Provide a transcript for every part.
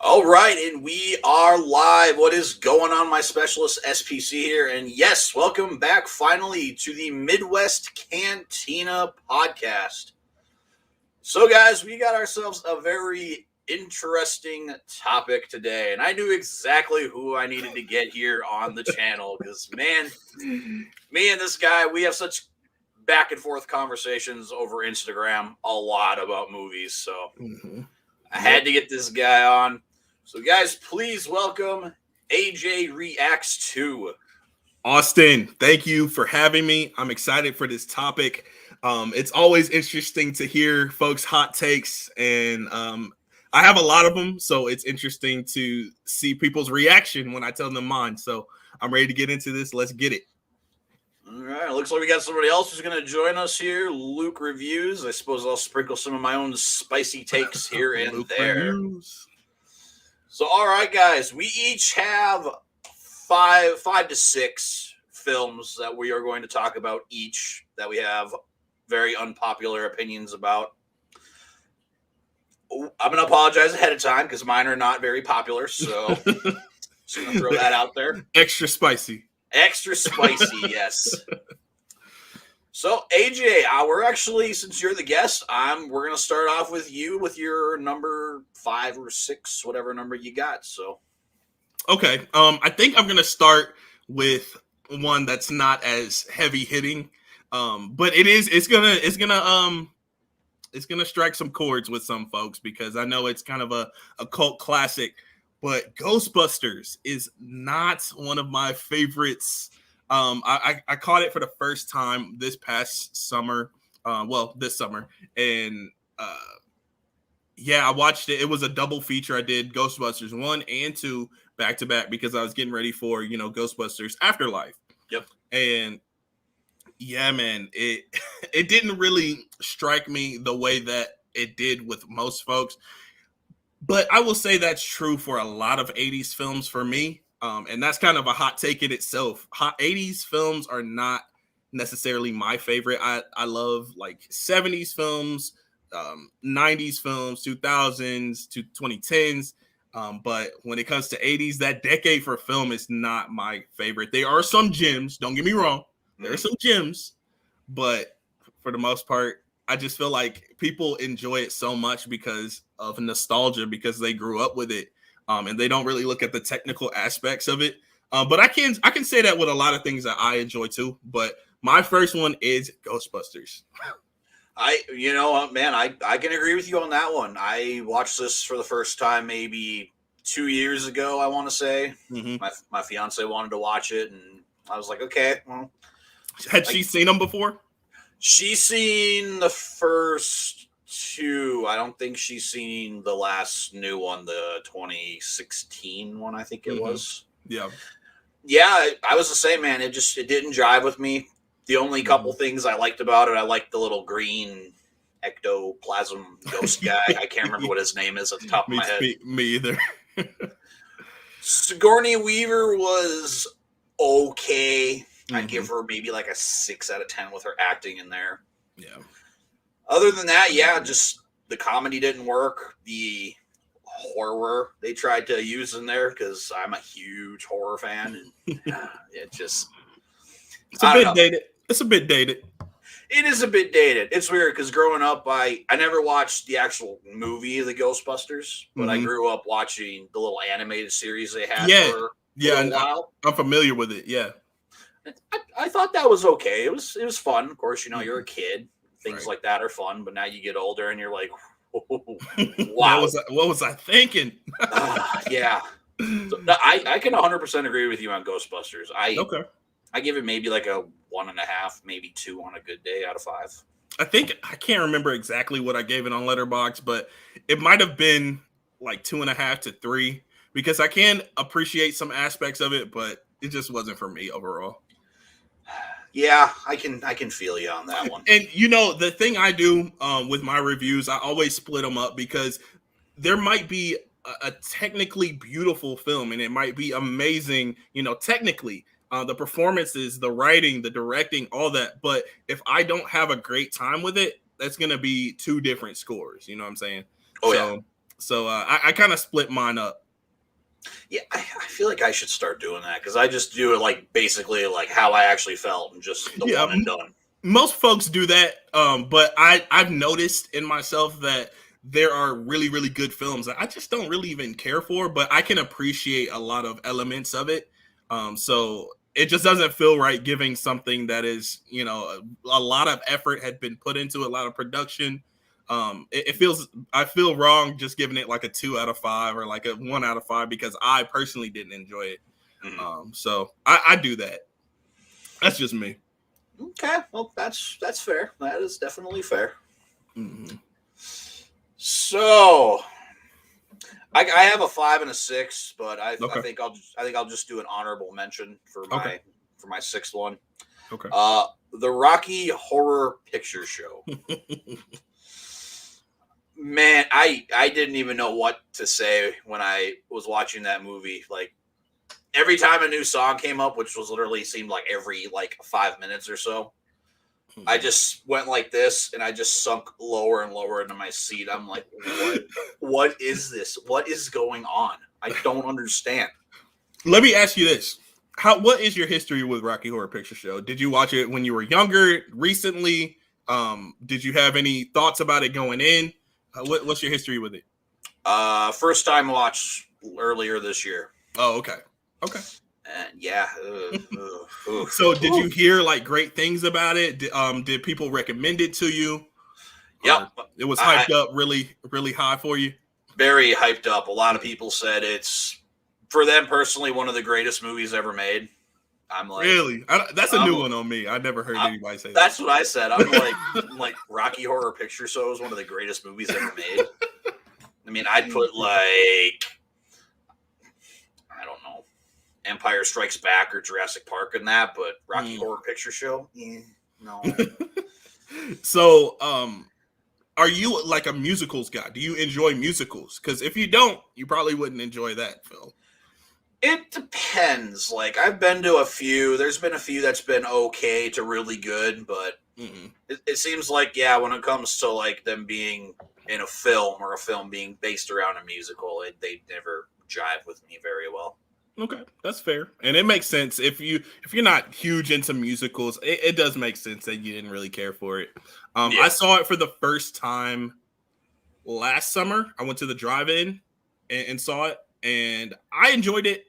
All right, and we are live. What is going on, my specialist SPC here? And yes, welcome back finally to the Midwest Cantina podcast. So, guys, we got ourselves a very interesting topic today, and I knew exactly who I needed to get here on the channel because, man, me and this guy, we have such back and forth conversations over Instagram a lot about movies. So, I had to get this guy on. So, guys, please welcome AJREACTS2. Austin, thank you for having me. I'm excited for this topic. It's always interesting to hear folks' hot takes, and I have a lot of them, so it's interesting to see people's reaction when I tell them mine. So I'm ready to get into this. Let's get it. All right, looks like we got somebody else who's going to join us here. Luke Reviews. I suppose I'll sprinkle some of my own spicy takes here and Luke there. Reviews. So, all right, guys, we each have five to six films that we are going to talk about each that we have very unpopular opinions about. I'm going to apologize ahead of time because mine are not very popular, so just going to throw that out there. Extra spicy. Extra spicy, yes. So, AJ, we're actually, since you're the guest, we're going to start off with you with your number 5 or 6, whatever number you got. So, okay, I think I'm going to start with one that's not as heavy hitting, but it's gonna strike some chords with some folks because I know it's kind of a cult classic. But Ghostbusters is not one of my favorites. I caught it for the first time this past summer. This summer. And I watched it. It was a double feature. I did Ghostbusters 1 and 2 back to back because I was getting ready for, Ghostbusters Afterlife. Yep. And yeah, man, it didn't really strike me the way that it did with most folks. But I will say that's true for a lot of 80s films for me. And that's kind of a hot take in itself. 80s films are not necessarily my favorite. I love like 70s films, 90s films, 2000s to 2010s. But when it comes to 80s, that decade for film is not my favorite. There are some gems, don't get me wrong. There are some gems, but for the most part, I just feel like people enjoy it so much because of nostalgia, because they grew up with it, and they don't really look at the technical aspects of it. But I can say that with a lot of things that I enjoy too. But my first one is Ghostbusters. I can agree with you on that one. I watched this for the first time maybe 2 years ago, I want to say. Mm-hmm. My fiance wanted to watch it, and I was like, okay, well. Had she seen them before? She's seen the first 2. I don't think she's seen the last new one, the 2016 one, I think it was. Yeah. Yeah, I was the same, man. It didn't jive with me. The only couple things I liked about it, I liked the little green ectoplasm ghost guy. I can't remember what his name is at the top of my head. Me either. Sigourney Weaver was okay. I'd give her maybe like a 6 out of 10 with her acting in there. Yeah. Other than that, just the comedy didn't work. The horror they tried to use in there, because I'm a huge horror fan, and it's a bit dated. It's a bit dated. It is a bit dated. It's weird because growing up, I never watched the actual movie of the Ghostbusters, but I grew up watching the little animated series they had for a while. I'm familiar with it. Yeah. I thought that was okay. It was fun. Of course, you're a kid. Things like that are fun. But now you get older and you're like, wow. What was I thinking? Yeah. So, I can 100% agree with you on Ghostbusters. I give it maybe like a 1.5, maybe 2 on a good day out of 5. I can't remember exactly what I gave it on Letterboxd, but it might have been like 2.5 to 3, because I can appreciate some aspects of it, but it just wasn't for me overall. Yeah, I can feel you on that one. And the thing I do with my reviews, I always split them up, because there might be a technically beautiful film and it might be amazing, technically. The performances, the writing, the directing, all that. But if I don't have a great time with it, that's going to be 2 different scores. You know what I'm saying? Oh, yeah. So I kind of split mine up. Yeah, I feel like I should start doing that because I just do it like basically like how I actually felt and just the Yeah, one and done. most folks do that, but I've noticed in myself that there are really really good films that I just don't really even care for, but I can appreciate a lot of elements of it. So it just doesn't feel right giving something that is, a lot of effort had been put into, a lot of production. It feels, I feel wrong just giving it like a 2 out of 5 or like a 1 out of 5 because I personally didn't enjoy it. So I do that. That's just me. Okay, well that's fair. That is definitely fair. Mm-hmm. So I have a 5 and a 6, but I Okay. think I'll just do an honorable mention for Okay. my sixth one. Okay. The Rocky Horror Picture Show. Man, I didn't even know what to say when I was watching that movie. Like every time a new song came up, which was literally seemed like every like 5 minutes or so, I just went like this and I just sunk lower and lower into my seat. I'm like, what is this? What is going on? I don't understand. Let me ask you this. What is your history with Rocky Horror Picture Show? Did you watch it when you were younger, recently? Did you have any thoughts about it going in? What's your history with it? First time watch earlier this year. Oh, okay. Okay. And yeah. So did you hear like great things about it? Did people recommend it to you? Yep. It was hyped up really, really high for you? Very hyped up. A lot of people said it's, for them personally, one of the greatest movies ever made. I'm like, really? That's a new one on me. I never heard anybody say that. That's what I said. I'm like Rocky Horror Picture Show is one of the greatest movies ever made. I mean, I'd put like, I don't know, Empire Strikes Back or Jurassic Park in that, but Rocky Horror Picture Show, no. So, are you like a musicals guy? Do you enjoy musicals? Because if you don't, you probably wouldn't enjoy that film. It depends. Like I've been to a few. There's been a few that's been okay to really good, but it seems like when it comes to like them being in a film or a film being based around a musical, they never jive with me very well. Okay, that's fair, and it makes sense if you're not huge into musicals. It does make sense that you didn't really care for it. I saw it for the first time last summer. I went to the drive-in and saw it, and I enjoyed it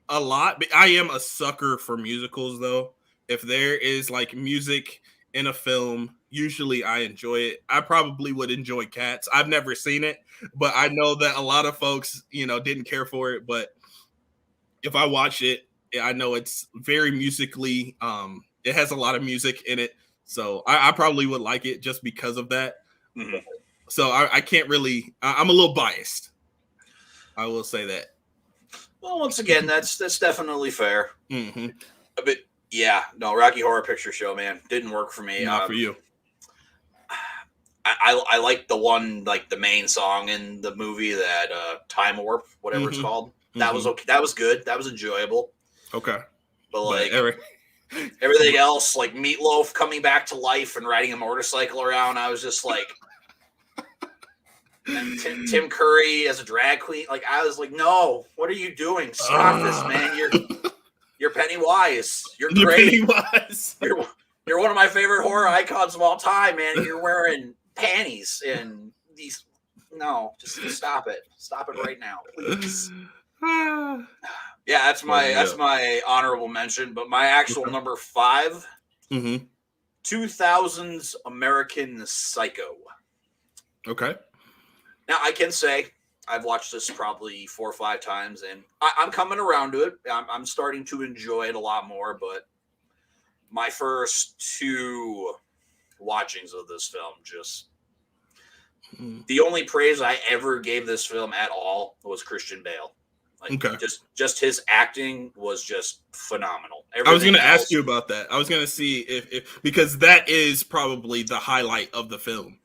a lot. But I am a sucker for musicals, though. If there is like music in a film, usually I enjoy it. I probably would enjoy Cats. I've never seen it, but I know that a lot of folks, didn't care for it. But if I watch it, I know it's very musically. It has a lot of music in it, so I probably would like it just because of that. Mm-hmm. So I can't really. I'm a little biased. I will say that. Well, once again, that's definitely fair. Mm-hmm. But no, Rocky Horror Picture Show, man, didn't work for me. Not for you. I like the one, like the main song in the movie, that Time Warp, whatever it's called. That was okay. That was good. That was enjoyable. Okay. But like everything else, like Meatloaf coming back to life and riding a motorcycle around, I was just like, and Tim Curry as a drag queen, like I was like, no, what are you doing? Stop this, man. You're Pennywise. You're great. Pennywise. You're one of my favorite horror icons of all time, man. You're wearing panties and these. No, just stop it. Stop it right now, please. That's my honorable mention. But my actual number 5, 2000's American Psycho. Okay. Now I can say I've watched this probably 4 or 5 times, and I'm coming around to it. I'm starting to enjoy it a lot more. But my first 2 watchings of this film, just the only praise I ever gave this film at all was Christian Bale. Like, just his acting was just phenomenal. I was going to ask you about that. I was going to see if because that is probably the highlight of the film,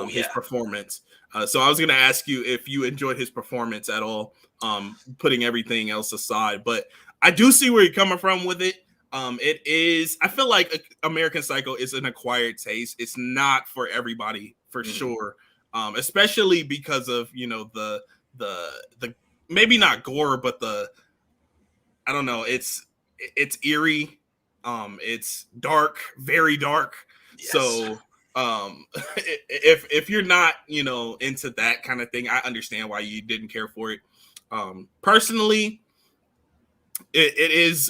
his performance. So I was going to ask you if you enjoyed his performance at all, putting everything else aside. But I do see where you're coming from with it. It is. I feel like American Psycho is an acquired taste. It's not for everybody, for sure. Especially because of the maybe not gore, but I don't know, it's eerie. It's dark, very dark. Yes. So if you're not, into that kind of thing, I understand why you didn't care for it. Personally, it's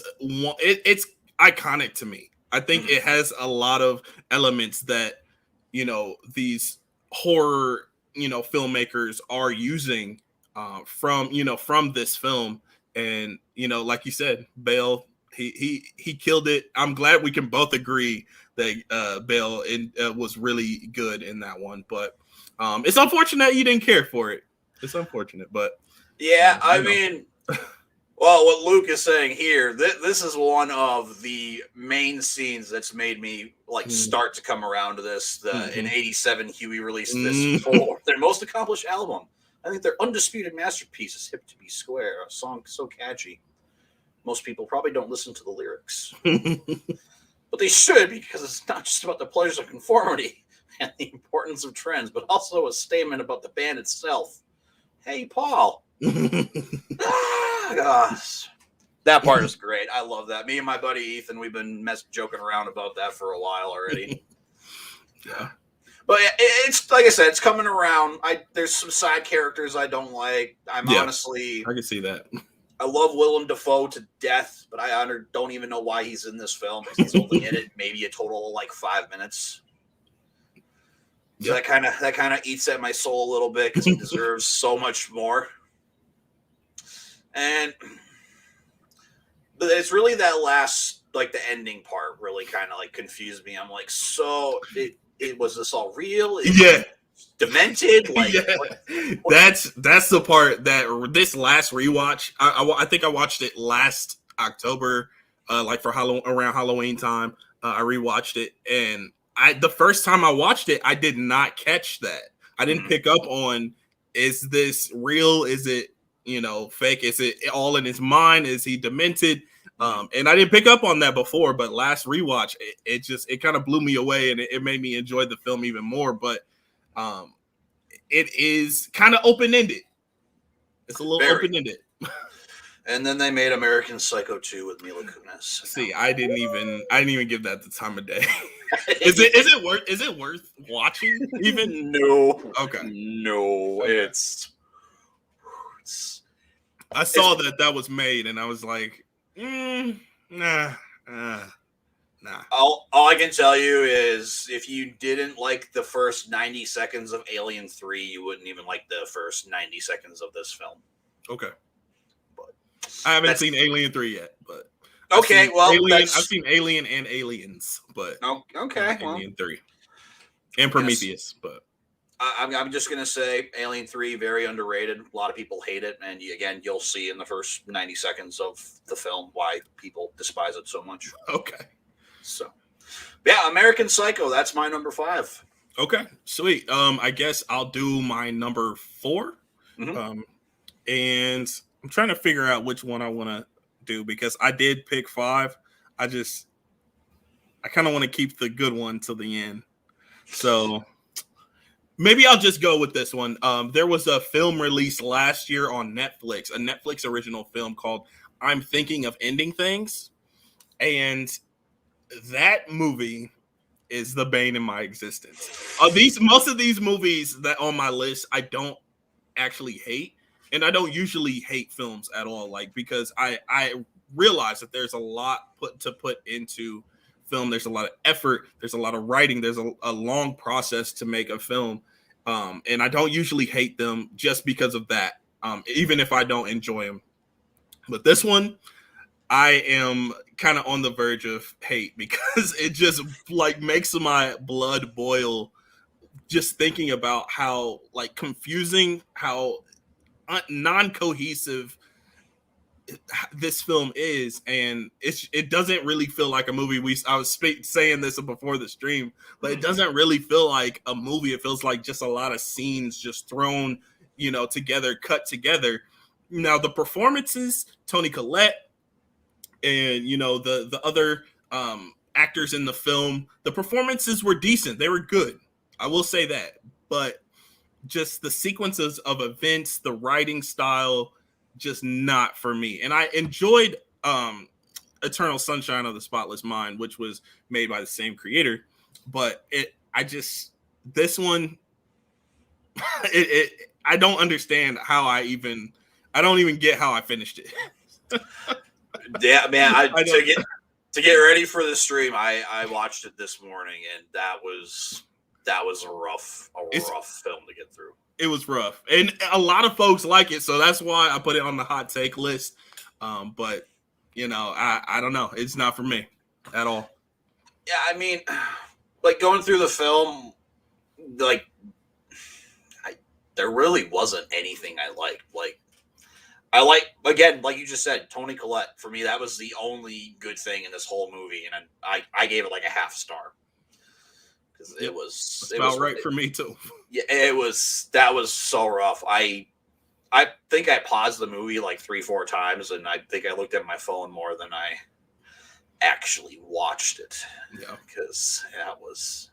iconic to me. I think it has a lot of elements that these horror filmmakers are using from this film. And like you said, Bale, he killed it. I'm glad we can both agree that Bale was really good in that one. But it's unfortunate you didn't care for it. It's unfortunate, but yeah, I mean, well, what Luke is saying here, this is one of the main scenes that's made me start to come around to this. In '87, Huey released this for their most accomplished album. I think their undisputed masterpiece is "Hip to Be Square," a song so catchy. Most people probably don't listen to the lyrics, but they should, because it's not just about the pleasures of conformity and the importance of trends, but also a statement about the band itself. Hey, Paul. Gosh. That part is great. I love that. Me and my buddy Ethan, we've been joking around about that for a while already. Yeah. But it's like I said, it's coming around. There's some side characters I don't like. Honestly, I can see that. I love Willem Dafoe to death, but I don't even know why he's in this film, because he's only in it maybe a total of 5 minutes. So that kind of eats at my soul a little bit, because he deserves so much more. But it's really that last, the ending part really kind of confused me. I'm like, so it was this all real? Demented? That's the part that this last rewatch, I think I watched it last October, for around Halloween time. I rewatched it, and the first time I watched it, I did not catch that. I didn't pick up on, is this real? Is it fake? Is it all in his mind? Is he demented? And I didn't pick up on that before, but last rewatch, it kind of blew me away, and it made me enjoy the film even more. But it is kind of open-ended. It's a little open-ended. And then they made American Psycho 2 with Mila Kunis. See, I didn't even give that the time of day. Is it worth watching even? No. Okay. No, okay. I saw that was made, and I was like, nah. All I can tell you is, if you didn't like the first 90 seconds of Alien 3, you wouldn't even like the first 90 seconds of this film. Okay. But I haven't seen Alien 3 yet, but okay, I've seen Alien and Aliens, but okay, Alien 3 and Prometheus, but I'm just gonna say Alien 3 very underrated. A lot of people hate it, and you'll see in the first 90 seconds of the film why people despise it so much. Okay. So, yeah, American Psycho. That's my number 5. Okay, sweet. I guess I'll do my number 4. And I'm trying to figure out which one I want to do, because I did pick 5. I kind of want to keep the good one till the end. So maybe I'll just go with this one. There was a film released last year on Netflix, a Netflix original film called I'm Thinking of Ending Things. And that movie is the bane in my existence. Most of these movies that on my list, I don't actually hate. And I don't usually hate films at all, because I realize that there's a lot put into film. There's a lot of effort. There's a lot of writing. There's a long process to make a film. And I don't usually hate them just because of that, even if I don't enjoy them. But this one, I am kind of on the verge of hate, because it just makes my blood boil just thinking about how confusing, how non-cohesive this film is, and it doesn't really feel like a movie. I was saying this before the stream, but it doesn't really feel like a movie. It feels like just a lot of scenes just thrown, together, cut together. Now the performances, Toni Collette, and the other actors in the film, the performances were decent. They were good. I will say that, but just the sequences of events, the writing style, just not for me. And I enjoyed Eternal Sunshine of the Spotless Mind, which was made by the same creator, but this one, I don't understand how I don't even get how I finished it. Yeah, man. I don't. To get ready for the stream, I watched it this morning, and that was a rough film to get through. It was rough, and a lot of folks like it, so that's why I put it on the hot take list. But I don't know. It's not for me at all. Yeah, I mean, like going through the film, like there really wasn't anything I liked. Like I again, like you just said, Toni Collette. For me, that was the only good thing in this whole movie, and I gave it like a half star because it was about right for me too. Yeah, that was so rough. I think I paused the movie like 3-4 times, and I think I looked at my phone more than I actually watched it. Yeah, because that was.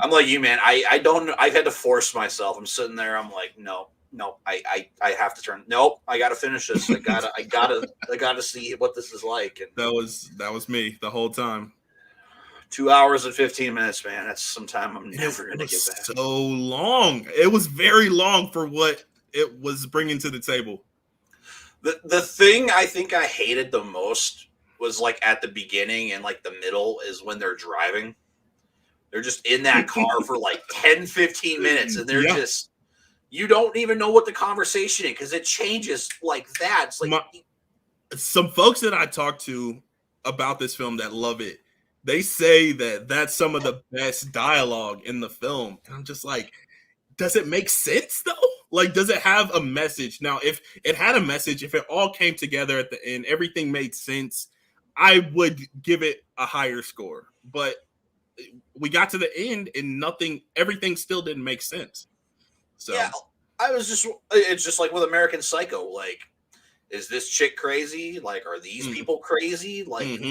I'm like you, man. I don't. I've had to force myself. I'm sitting there. I'm like, no. I have to turn. Nope. I got to finish this. I gotta see what this is like. And that was me the whole time. 2 hours and 15 minutes, man. That's some time I'm never going to get back. So long. It was very long for what it was bringing to the table. The thing I think I hated the most was like at the beginning and like the middle is when they're driving. They're just in that car for like 10, 15 minutes, and they're just, you don't even know what the conversation is because it changes like that. It's like some folks that I talked to about this film that love it, they say that that's some of the best dialogue in the film. And I'm just like, does it make sense though? Like, does it have a message? Now, if it had a message, if it all came together at the end, everything made sense, I would give it a higher score. But we got to the end and everything still didn't make sense. So yeah, it's just like with American Psycho. Like, is this chick crazy? Like, are these people crazy? Like,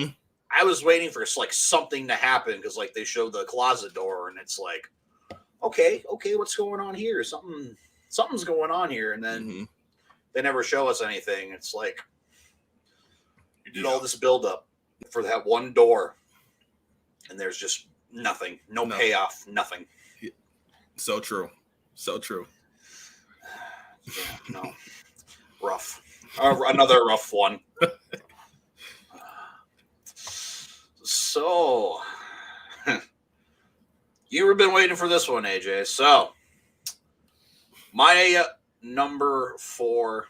I was waiting for like something to happen because like they showed the closet door and it's like, okay, what's going on here? Something's going on here, and then they never show us anything. It's like you did all this build up for that one door, and there's just nothing, no payoff, nothing. So true. Yeah, no, rough. Another rough one. So, you've been waiting for this one, AJ. So, my number 4,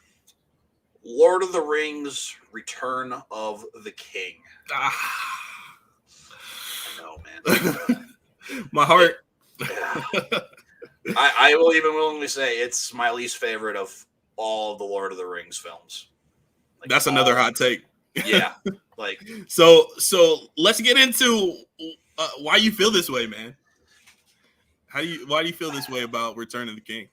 Lord of the Rings: Return of the King. I know, man. My heart. I will even willingly say it's my least favorite of all of the Lord of the Rings films. Like, that's another hot take. Yeah. Like, so let's get into why you feel this way, man. Why do you feel this way about Return of the King?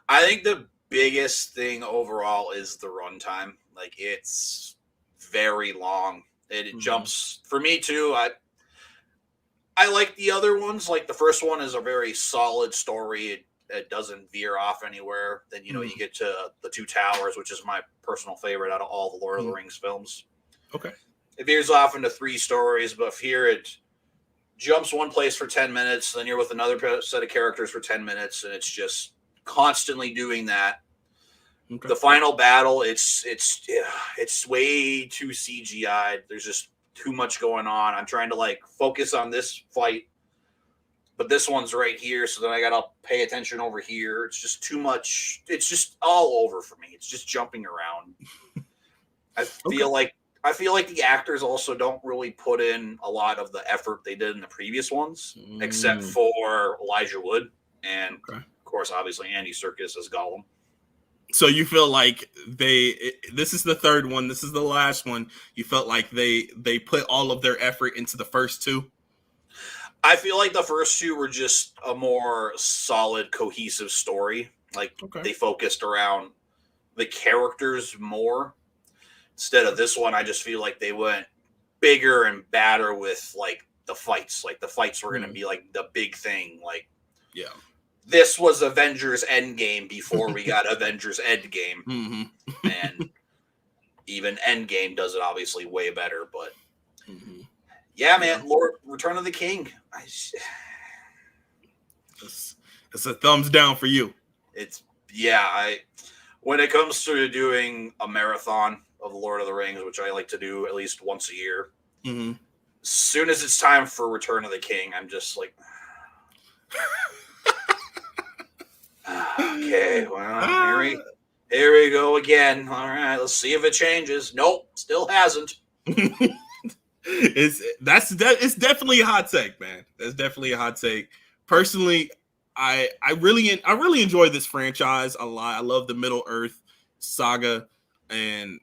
I think the biggest thing overall is the runtime. Like, it's very long. It jumps for me too. I like the other ones. Like the first one is a very solid story. It doesn't veer off anywhere. Then you get to the Two Towers, which is my personal favorite out of all the Lord of the Rings films. Okay. It veers off into 3 stories, but here it jumps one place for 10 minutes, then you're with another set of characters for 10 minutes, and it's just constantly doing that. Okay. The final battle, it's way too CGI'd. There's just too much going on. I'm trying to like focus on this fight, but this one's right here, so then I gotta pay attention over here. It's just too much. It's just all over for me. It's just jumping around. I feel like the actors also don't really put in a lot of the effort they did in the previous ones, except for Elijah Wood and, of course, obviously Andy Serkis as Gollum. So you feel like this is the third one, this is the last one. You felt like they put all of their effort into the first 2? I feel like the first 2 were just a more solid, cohesive story. Like they focused around the characters more. Instead of this one, I just feel like they went bigger and badder with like the fights. Like the fights were going to be like the big thing. Like, this was Avengers Endgame before we got Avengers Endgame. Mm-hmm. And even Endgame does it obviously way better. But Mm-hmm. yeah, man, Return of the King. It's a thumbs down for you. When it comes to doing a marathon of Lord of the Rings, which I like to do at least once a year, mm-hmm. as soon as it's time for Return of the King, I'm just like, okay, well, here we go again. All right, let's see if it changes. Nope, still hasn't. It's definitely a hot take, man. That's definitely a hot take. Personally, I really enjoy this franchise a lot. I love the Middle Earth saga, and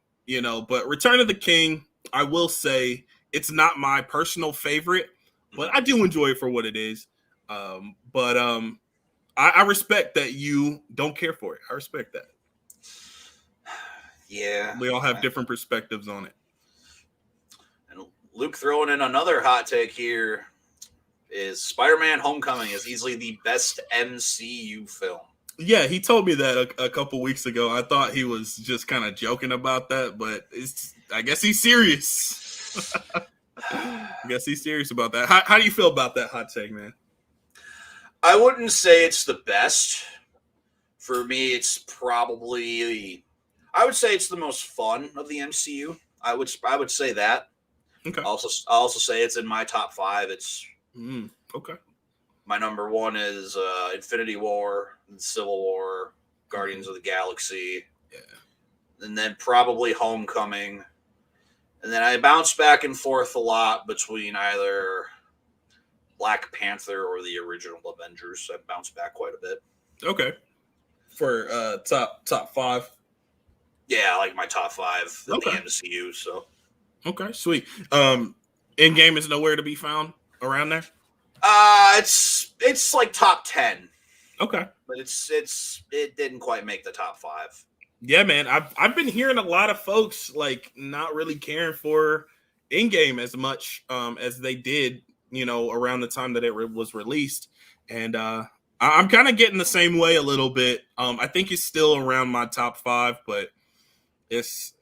but Return of the King, I will say it's not my personal favorite, but I do enjoy it for what it is. I respect that you don't care for it. I respect that. Yeah, we all have different perspectives on it. And Luke throwing in another hot take here is Spider-Man Homecoming is easily the best MCU film. Yeah, he told me that a couple weeks ago. I thought he was just kind of joking about that, but I guess he's serious. I guess he's serious about that. How do you feel about that hot take, man? I wouldn't say it's the best. For me, it's probably, I would say it's the most fun of the MCU. I would say that. Okay. I'll also say it's in my top 5. It's okay. My number 1 is Infinity War, Civil War, Guardians of the Galaxy, and then probably Homecoming. And then I bounce back and forth a lot between either Black Panther or the original Avengers. I bounce back quite a bit. Okay. For top 5? Yeah, like my top 5 in the MCU. So okay, sweet. Endgame is nowhere to be found around there. It's like top 10. Okay, but it didn't quite make the top 5. Yeah, man. I've been hearing a lot of folks like not really caring for Endgame as much as they did, around the time that it was released, and I'm kind of getting the same way a little bit. I think it's still around my top 5, but it's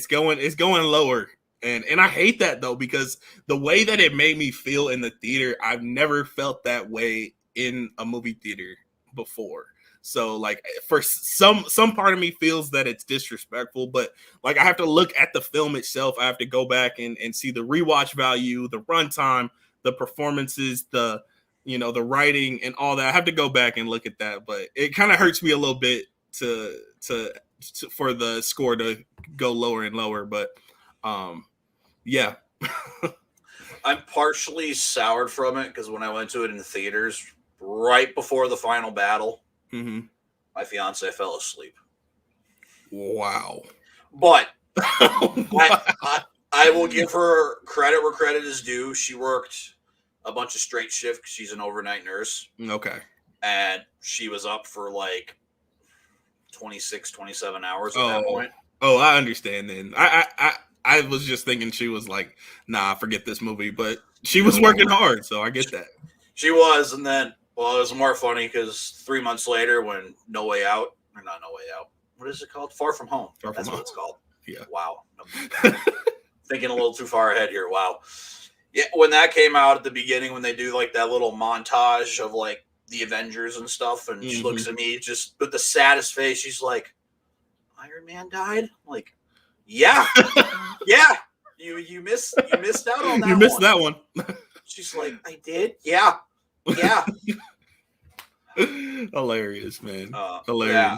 going lower. And I hate that though, because the way that it made me feel in the theater, I've never felt that way in a movie theater before. So like for some part of me feels that it's disrespectful, but like I have to look at the film itself. I have to go back and see the rewatch value, the runtime, the performances, the writing and all that. I have to go back and look at that, but it kind of hurts me a little bit to for the score to go lower and lower, but yeah. I'm partially soured from it because when I went to it in the theaters right before the final battle, my fiance fell asleep. Wow. But I will give her credit where credit is due. She worked a bunch of straight shifts. She's an overnight nurse. Okay. And she was up for like 26, 27 hours at that point. Oh, I understand then. I was just thinking she was like, nah, forget this movie. But she was working hard, so I get that. She was, and then, well, it was more funny because 3 months later when No Way Out, or not No Way Out, what is it called? Far From Home. That's what it's called. Yeah. Wow. Thinking a little too far ahead here. Wow. Yeah, when that came out at the beginning, when they do like that little montage of like the Avengers and stuff, and she looks at me just with the saddest face. She's like, Iron Man died? I'm like, yeah. Yeah. You missed out on that one. You missed that one. She's like, I did? Yeah. Yeah. Hilarious, man. Hilarious. Yeah.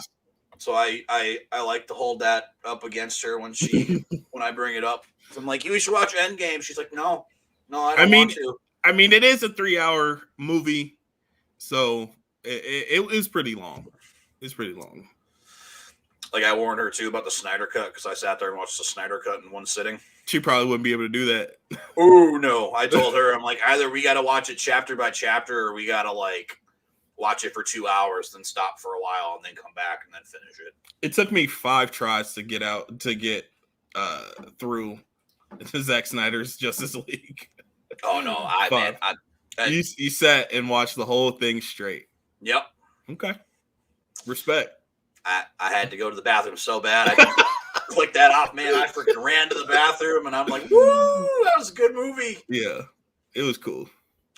So I like to hold that up against her when I bring it up. So I'm like, you should watch Endgame. She's like, no, I don't want to. I mean, it is a 3-hour movie, so it is pretty long. It's pretty long. Like I warned her too about the Snyder Cut because I sat there and watched the Snyder Cut in one sitting. She probably wouldn't be able to do that. Oh no! I told her, I'm like, either we got to watch it chapter by chapter, or we got to like watch it for 2 hours, then stop for a while, and then come back and then finish it. It took me 5 tries to get through Zack Snyder's Justice League. Oh no, you sat and watched the whole thing straight. Yep. Okay. Respect. I had to go to the bathroom so bad. I clicked that off, man. I freaking ran to the bathroom, and I'm like, woo, that was a good movie. Yeah, it was cool.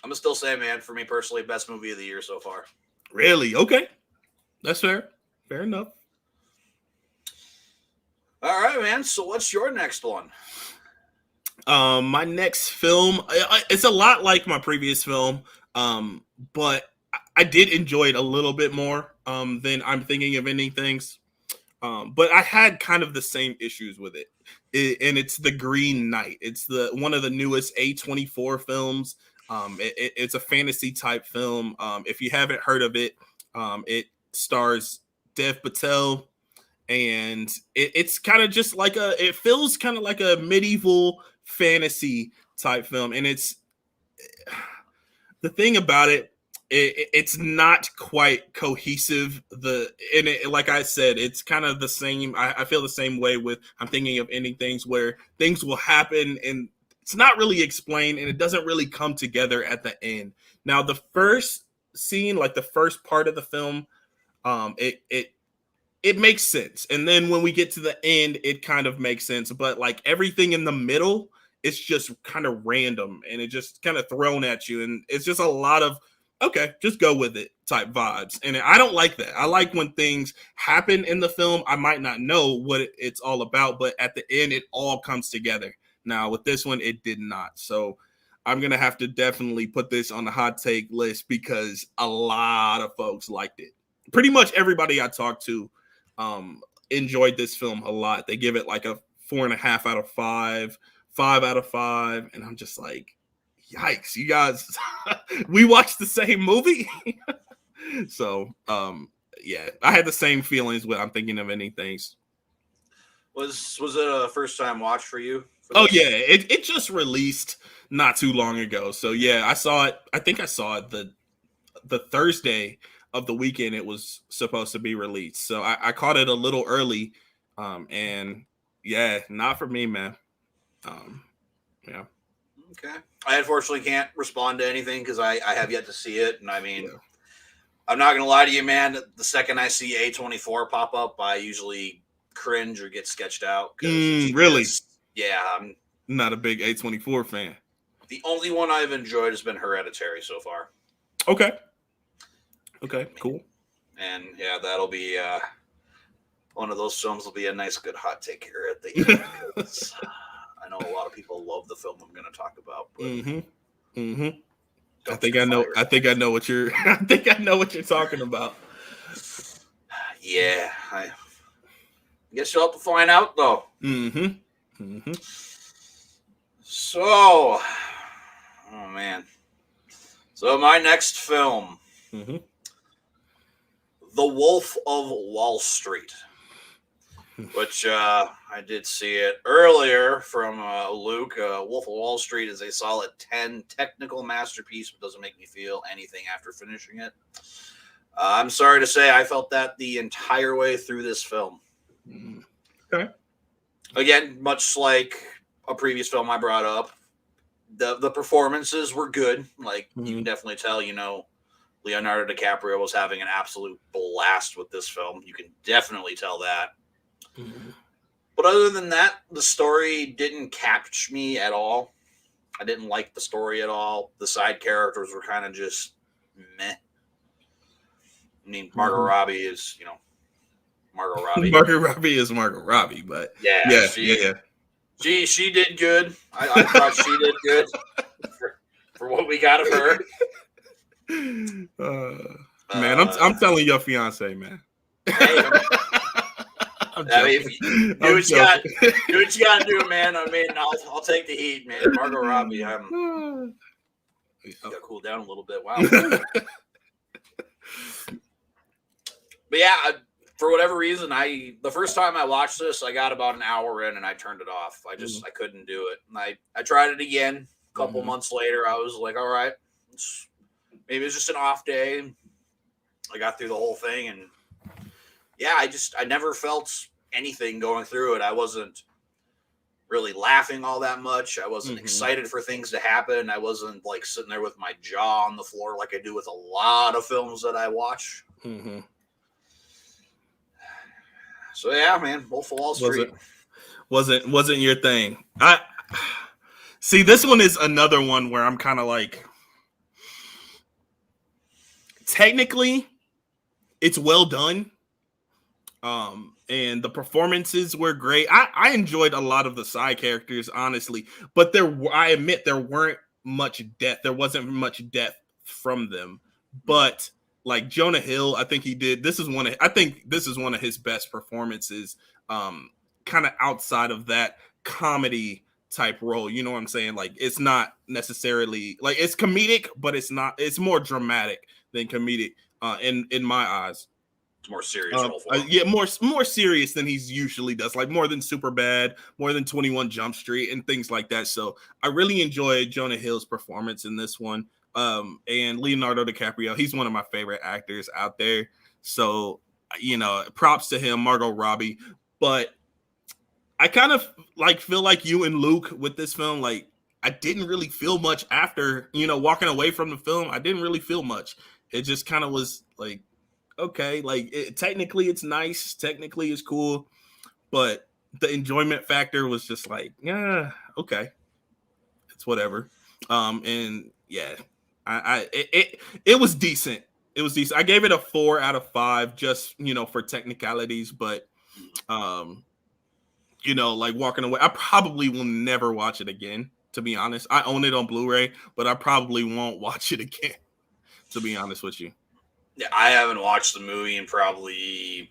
I'm gonna still say, man, for me personally, best movie of the year so far. Really? Okay. That's fair. Fair enough. All right, man. So what's your next one? My next film, it's a lot like my previous film, but I did enjoy it a little bit more than I'm thinking of ending things. But I had kind of the same issues with it. And it's The Green Knight. It's one of the newest A24 films. It's a fantasy type film. If you haven't heard of it, it stars Dev Patel, and it's kind of just like it feels kind of like a medieval fantasy type film. And it's the thing about it's not quite cohesive. Like I said, it's kind of the same. I feel the same way with I'm thinking of ending things, where things will happen and it's not really explained and it doesn't really come together at the end. Now, the first scene, like the first part of the film, it makes sense, and then when we get to the end, it kind of makes sense. But like everything in the middle, it's just kind of random and it just kind of thrown at you, and it's just a lot of okay, just go with it type vibes. And I don't like that. I like when things happen in the film, I might not know what it's all about, but at the end, it all comes together. Now, with this one, it did not. So I'm going to have to definitely put this on the hot take list because a lot of folks liked it. Pretty much everybody I talked to enjoyed this film a lot. They give it like a 4.5 out of 5, 5 out of 5. And I'm just like, yikes, you guys, we watched the same movie. So, yeah, I had the same feelings when I'm thinking of ending things. Was it a first time watch for you? Oh yeah, it just released not too long ago. So yeah, I saw it. I think I saw it the Thursday of the weekend it was supposed to be released. So I caught it a little early. And yeah, not for me, man. Yeah. Okay. I unfortunately can't respond to anything because I have yet to see it. And I mean, Yeah. I'm not going to lie to you, man. The second I see A24 pop up, I usually cringe or get sketched out. Really? Yeah. I'm not a big A24 fan. The only one I've enjoyed has been Hereditary so far. Okay. Okay, cool. And yeah, that'll be one of those films will be a nice, good hot take here at the end. I know a lot of people love the film I'm going to talk about. But I think I know. I think I know what you're. I think I know what you're talking about. Yeah, I guess you'll have to find out, though. So, oh man. So my next film, The Wolf of Wall Street, which I did see it earlier from Luke. Wolf of Wall Street is a solid 10, technical masterpiece, but doesn't make me feel anything after finishing it. I'm sorry to say I felt that the entire way through this film. Okay. Again, much like a previous film I brought up, the performances were good. Like, you can definitely tell, Leonardo DiCaprio was having an absolute blast with this film. You can definitely tell that. But other than that, the story didn't catch me at all. I didn't like the story at all. The side characters were kind of just meh. I mean, Margot Robbie is, Margot Robbie. Margot Robbie is Margot Robbie, but yeah. She did good. I thought she did good for what we got of her. Man, I'm telling your fiance, man. Hey, do what you got to do, man. I mean, I'll take the heat, man. Margot Robbie, got to cool down a little bit. Wow. But yeah, for whatever reason, the first time I watched this, I got about an hour in and I turned it off. I couldn't do it. And I tried it again a couple months later. I was like, all right, maybe it's just an off day. I got through the whole thing, and yeah, I never felt anything going through it. I wasn't really laughing all that much. I wasn't excited for things to happen. I wasn't like sitting there with my jaw on the floor like I do with a lot of films that I watch. Mm-hmm. So yeah, man, Wolf of Wall Street. Wasn't your thing. I see this one is another one where I'm kind of like, technically, it's well done. And the performances were great. I enjoyed a lot of the side characters, honestly, but I admit there weren't much depth. There wasn't much depth from them. But like Jonah Hill, I think he did. I think this is one of his best performances. Kind of outside of that comedy type role. You know what I'm saying? Like it's not necessarily like it's comedic, but it's not. It's more dramatic than comedic. In my eyes. More serious role for him. Yeah, more serious than he's usually does, like more than Superbad, more than 21 Jump Street, and things like that. So I really enjoyed Jonah Hill's performance in this one. And Leonardo DiCaprio, he's one of my favorite actors out there. So props to him, Margot Robbie. But I kind of feel like you and Luke with this film. Like I didn't really feel much after walking away from the film. I didn't really feel much. It just kind of was like, okay, like technically it's nice, technically it's cool, but the enjoyment factor was just like, yeah, okay, it's whatever. And yeah, it was decent. It was decent. I gave it a 4 out of 5, just for technicalities, but like walking away, I probably will never watch it again. To be honest, I own it on Blu-ray, but I probably won't watch it again. To be honest with you. Yeah, I haven't watched the movie in probably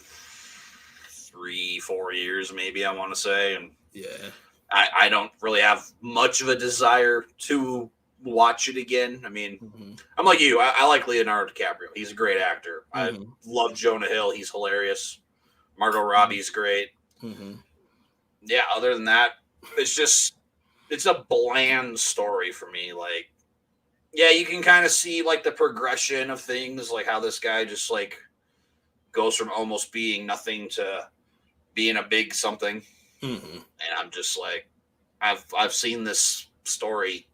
3-4 years, maybe I want to say, and yeah, I don't really have much of a desire to watch it again. I mean, I'm like you. I like Leonardo DiCaprio. He's a great actor. I love Jonah Hill. He's hilarious. Margot Robbie's great. Yeah, other than that, it's a bland story for me. Like, yeah, you can kind of see like the progression of things, like how this guy just like goes from almost being nothing to being a big something. And I'm just like, I've seen this story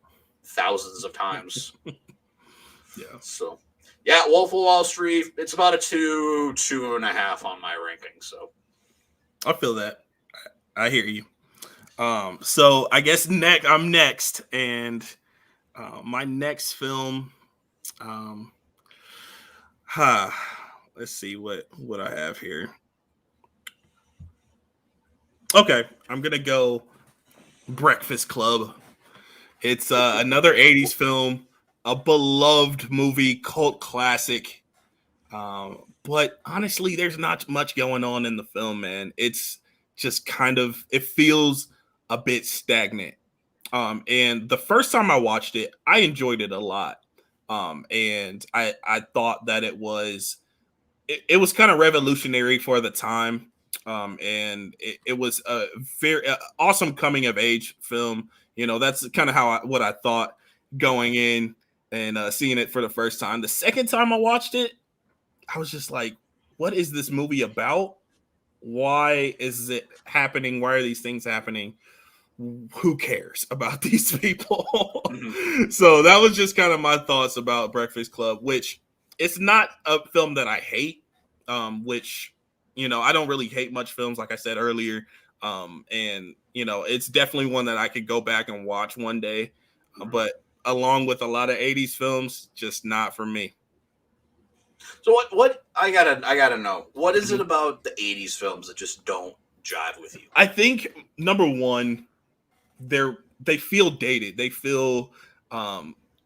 thousands of times. Yeah. So, yeah, Wolf of Wall Street. It's about a 2.5 on my ranking. So, I feel that. I hear you. So I guess I'm next, and my next film. Let's see what I have here. Okay, I'm gonna go Breakfast Club. It's another 80s film, a beloved movie, cult classic. But honestly, there's not much going on in the film, man. It's just it feels a bit stagnant. And the first time I watched it, I enjoyed it a lot. And I thought that it was kind of revolutionary for the time. And it was a very awesome coming of age film. That's kind of what I thought going in and seeing it for the first time. The second time I watched it, I was just like, what is this movie about? Why is it happening? Why are these things happening? Who cares about these people? So that was just kind of my thoughts about Breakfast Club, which it's not a film that I hate, which, I don't really hate much films, like I said earlier. And, it's definitely one that I could go back and watch one day. But along with a lot of 80s films, just not for me. So what I gotta know, what is it about the 80s films that just don't jive with you? I think number one, they feel dated. They feel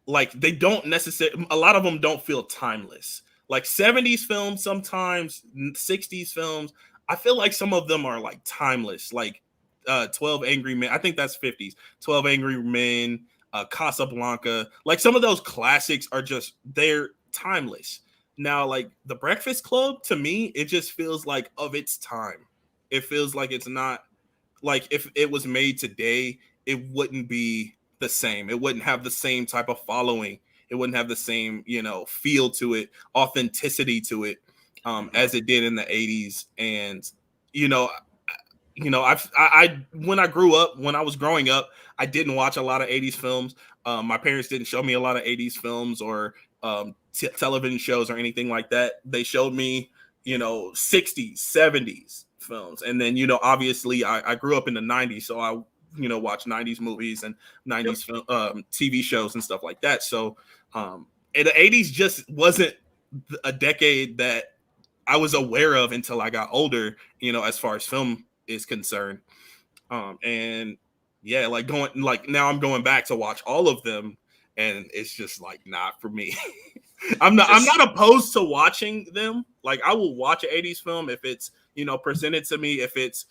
like they don't necessarily, a lot of them don't feel timeless. Like 70s films, sometimes 60s films, I feel like some of them are like timeless, like 12 Angry Men. I think that's 50s. 12 Angry Men, Casablanca. Like some of those classics are they're timeless. Now, like The Breakfast Club, to me, it just feels like of its time. It feels like it's not, like if it was made today, it wouldn't be the same. It wouldn't have the same type of following. It wouldn't have the same, feel to it, authenticity to it, as it did in the 80s. And, when I was growing up, I didn't watch a lot of 80s films. My parents didn't show me a lot of 80s films or television shows or anything like that. They showed me, 60s, 70s films. And then, obviously I grew up in the 90s. So I, watch 90s movies and 90s TV shows and stuff like that. So, and the 80s just wasn't a decade that I was aware of until I got older, as far as film is concerned. And yeah, now I'm going back to watch all of them, and it's just like not for me. I'm not opposed to watching them. Like I will watch an 80s film if it's, presented to me, if it's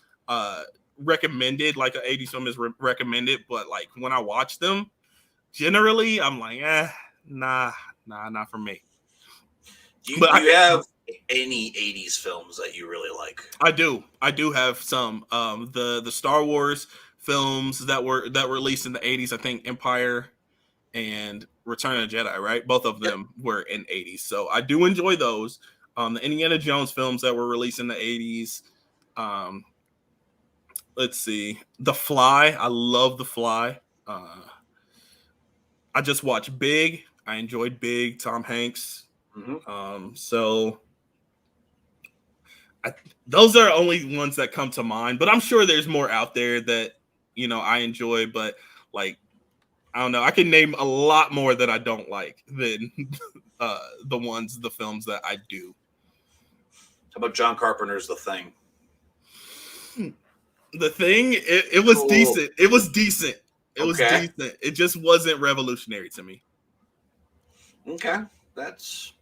recommended, like an 80s film is recommended, but like when I watch them, generally I'm like, nah, not for me. Do you have any 80s films that you really like? I do have some. The Star Wars films that were released in the 80s, I think Empire and Return of the Jedi, right? Both of them were in 80s. So I do enjoy those. The Indiana Jones films that were released in the 80s. Let's see. The Fly. I love The Fly. I just watched Big. I enjoyed Big, Tom Hanks. So those are only ones that come to mind, but I'm sure there's more out there that, I enjoy, but like, I don't know. I can name a lot more that I don't like than the films that I do. How about John Carpenter's The Thing? The Thing, it was decent. It was decent. It was decent. It just wasn't revolutionary to me. Okay. That's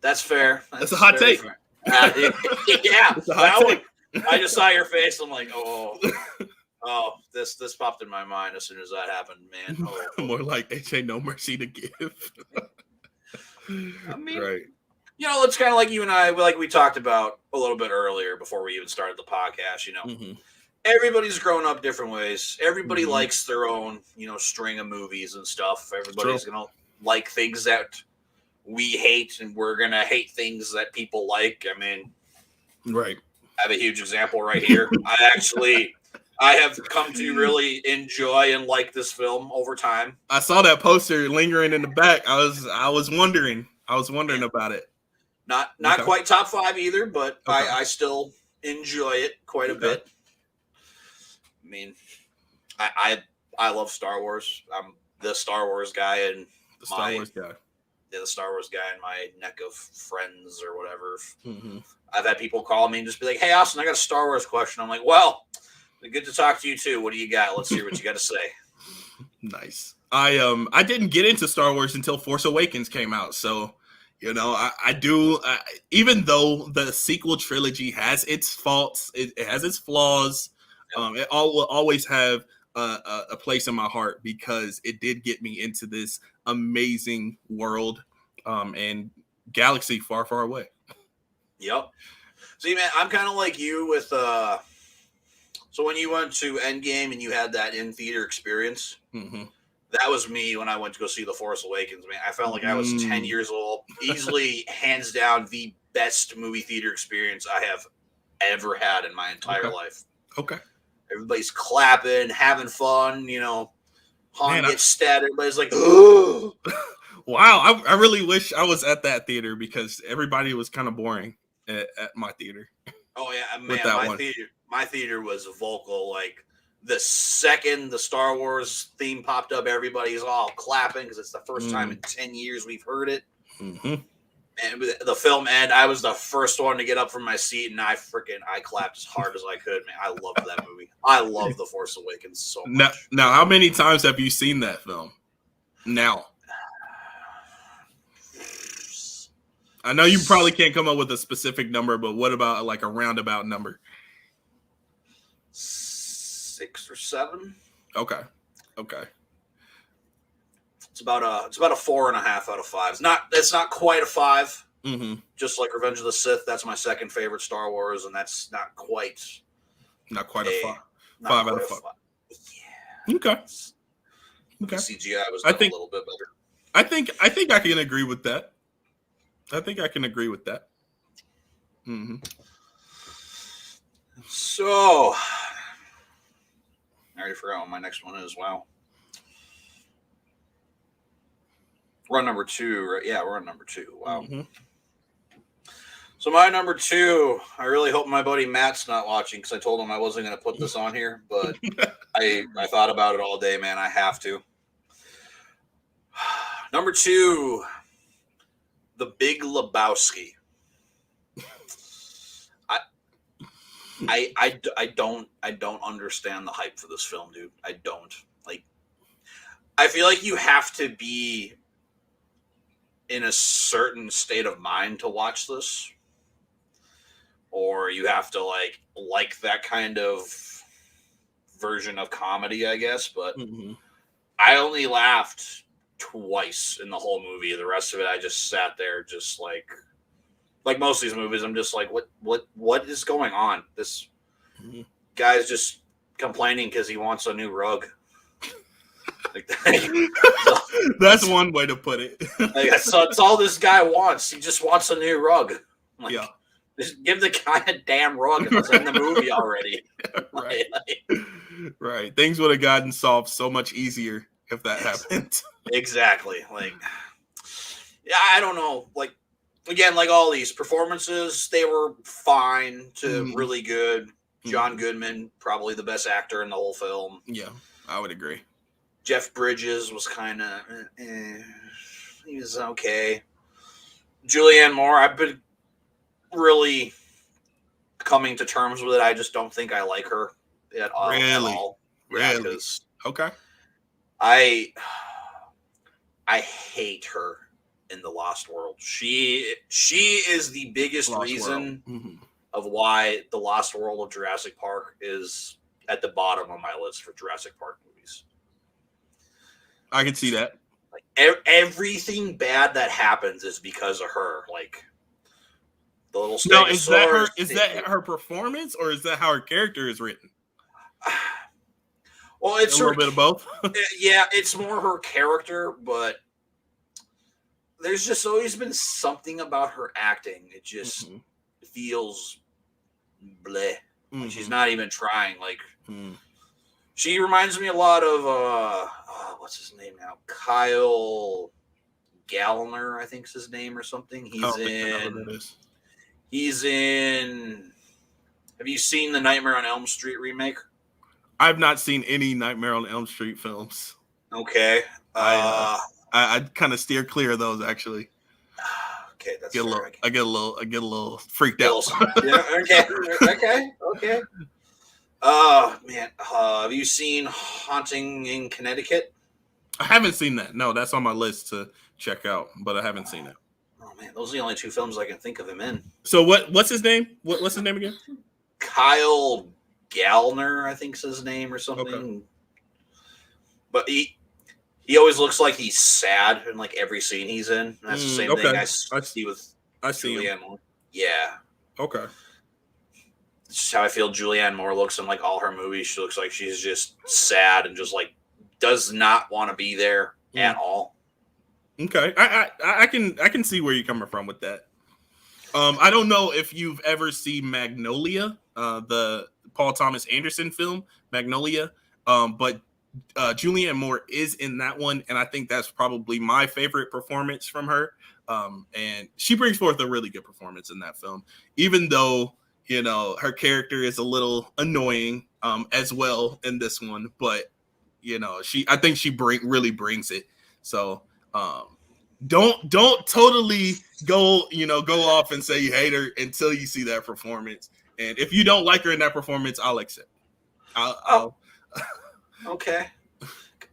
fair. That's a hot take. Yeah. It's a hot take. I just saw your face. I'm like, oh, this popped in my mind as soon as that happened, man. More like AJ No Mercy to Give. I mean, right. It's kind of like you and I, like we talked about a little bit earlier before we even started the podcast, Everybody's grown up different ways. Everybody likes their own, string of movies and stuff. Everybody's going to like things that we hate, and we're going to hate things that people like. I mean, right. I have a huge example right here. I have come to really enjoy and like this film over time. I saw that poster lingering in the back. I was wondering about it. Not quite top 5 either, but I still enjoy it quite a bit. I mean, I love Star Wars. I'm the Star Wars guy and the Star Wars guy in my neck of friends or whatever. I've had people call me and just be like, "Hey, Austin, I got a Star Wars question." I'm like, "Well, good to talk to you too. What do you got? Let's hear what you got to say." Nice. I didn't get into Star Wars until Force Awakens came out, so I do. Even though the sequel trilogy has its faults, it has its flaws. It will always have a place in my heart because it did get me into this amazing world and galaxy far, far away. Yep. See, man, I'm kind of like you with. So when you went to Endgame and you had that in-theater experience, that was me when I went to go see The Force Awakens, man. I felt like I was 10 years old. Easily, hands down, the best movie theater experience I have ever had in my entire life. Okay. Everybody's clapping, having fun, Han gets stabbed. Everybody's like, oh. Wow, I really wish I was at that theater because everybody was kind of boring at my theater. Oh, yeah, man, my theater was vocal. Like, the second the Star Wars theme popped up, everybody's all clapping because it's the first time in 10 years we've heard it. And the film ended. I was the first one to get up from my seat, and I clapped as hard as I could, man. I love that movie. I love The Force Awakens so much. Now, how many times have you seen that film? Now, I know you probably can't come up with a specific number, but what about like a roundabout number? 6 or 7. Okay. It's about a 4.5 out of 5. It's not quite a 5. Just like Revenge of the Sith, that's my second favorite Star Wars, and that's not quite a 5. 5 out of 5. Yeah. Okay. The CGI was a little bit better. I think I can agree with that. So, I already forgot what my next one is. Wow. We're on number 2, right? Yeah, we're on number 2. Wow. Mm-hmm. So my number 2, I really hope my buddy Matt's not watching because I told him I wasn't going to put this on here, but I thought about it all day, man. I have to. Number 2, The Big Lebowski. I don't understand the hype for this film, dude. I don't. Like, I feel like you have to be in a certain state of mind to watch this, or you have to like that kind of version of comedy, I guess. But I only laughed twice in the whole movie. The rest of it, I just sat there, just like most of these movies. I'm just like, what is going on? This guy's just complaining because he wants a new rug. That's one way to put it. So it's all this guy wants. He just wants a new rug. Yeah. Just give the guy a damn rug and let's end the movie already. Right. Things would have gotten solved so much easier if that happened. Exactly. Yeah, I don't know. Again, like all these performances, they were fine to really good. John Goodman, probably the best actor in the whole film. Yeah, I would agree. Jeff Bridges was kind of, he was okay. Julianne Moore, I've been really coming to terms with it. I just don't think I like her at all. Really? Yeah, really? Okay. I hate her in The Lost World. She is the biggest reason of why The Lost World of Jurassic Park is at the bottom of my list for Jurassic Park movies. I can see that. Everything bad that happens is because of her. The little stegosaurus. No, is that her? Is that her performance, or is that how her character is written? Well, it's a little bit of both. Yeah, it's more her character, but there's just always been something about her acting. It just feels bleh. She's not even trying. She reminds me a lot of what's his name now? Kyle Gallner, I think is his name or something. He's in. Have you seen the Nightmare on Elm Street remake? I've not seen any Nightmare on Elm Street films. Okay. I kind of steer clear of those, actually. Okay, that's I get a little freaked out. Yeah, okay. Oh man, have you seen Haunting in Connecticut? I haven't seen that. No, that's on my list to check out, but I haven't seen it. Oh man, those are the only 2 films I can think of him in. So what's his name? What's his name again? Kyle Gallner, I think is his name or something. Okay. But he always looks like he's sad in every scene he's in. And that's the same thing I see with Julianne Moore. Yeah. Okay. It's just how I feel Julianne Moore looks in all her movies. She looks like she's just sad and just does not want to be there at all. Okay. I can see where you're coming from with that. I don't know if you've ever seen Magnolia, the Paul Thomas Anderson film, Magnolia. But Julianne Moore is in that one, and I think that's probably my favorite performance from her. And she brings forth a really good performance in that film, even though her character is a little annoying as well in this one. But I think she really brings it. So don't totally go off and say you hate her until you see that performance. And if you don't like her in that performance, I'll accept. Okay.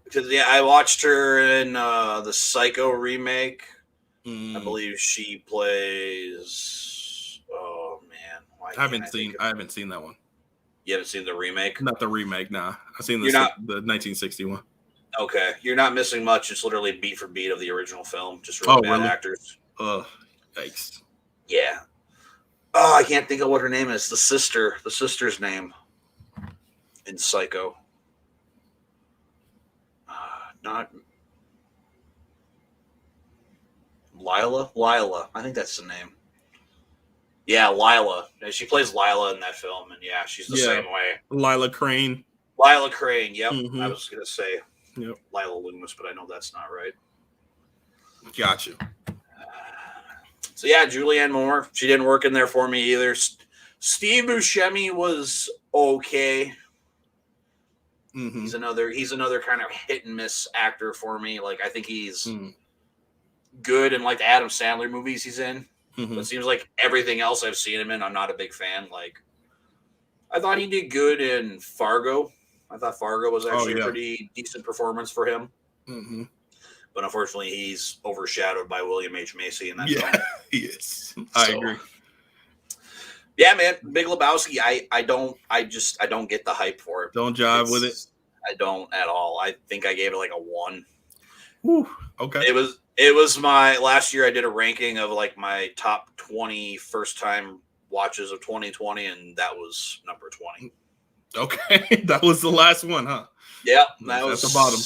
Because I watched her in the Psycho remake. I believe she plays. Oh man, I haven't seen that one. You haven't seen the remake? Not the remake, nah. I've seen the 1961. Okay, you're not missing much. It's literally beat for beat of the original film. Just really bad actors. Oh, yikes. Yeah. Oh, I can't think of what her name is. The sister's name in Psycho. Not Lila. I think that's the name. Yeah, Lila. She plays Lila in that film, and yeah, she's the same way. Lila Crane. Yep. I was gonna say Lila Loomis, but I know that's not right. Gotcha. So yeah, Julianne Moore. She didn't work in there for me either. Steve Buscemi was okay. Mm-hmm. He's another kind of hit and miss actor for me. Like I think he's good in like the Adam Sandler movies he's in. Mm-hmm. But it seems like everything else I've seen him in, I'm not a big fan. Like I thought he did good in Fargo. I thought Fargo was actually a pretty decent performance for him. Mm-hmm. But unfortunately, he's overshadowed by William H. Macy in that film. He is. I agree. Yeah, man, Big Lebowski. I don't get the hype for it. Don't jive with it. I don't at all. I think I gave it like a 1. Whew. Okay. It was my last year. I did a ranking of like my top 20 first time watches of 2020, and that was number 20. Okay, that was the last one, huh? Yeah, that was at the bottom.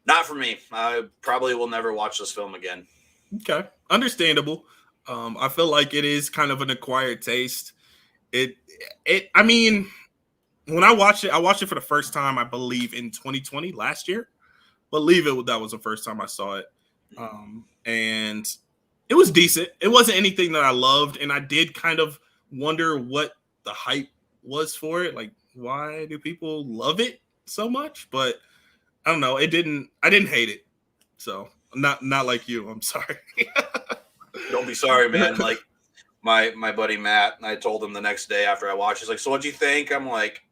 Not for me. I probably will never watch this film again. Okay, understandable. I feel like it is kind of an acquired taste. I mean, when I watched it for the first time, I believe in 2020, last year. That was the first time I saw it. And it was decent. It wasn't anything that I loved, and I did kind of wonder what the hype was for it. Like, why do people love it so much? But I don't know. I didn't hate it. So not like you. I'm sorry. Don't be sorry, man. Like my buddy Matt, and I told him the next day after I watched, he's like, "So what'd you think?" I'm like,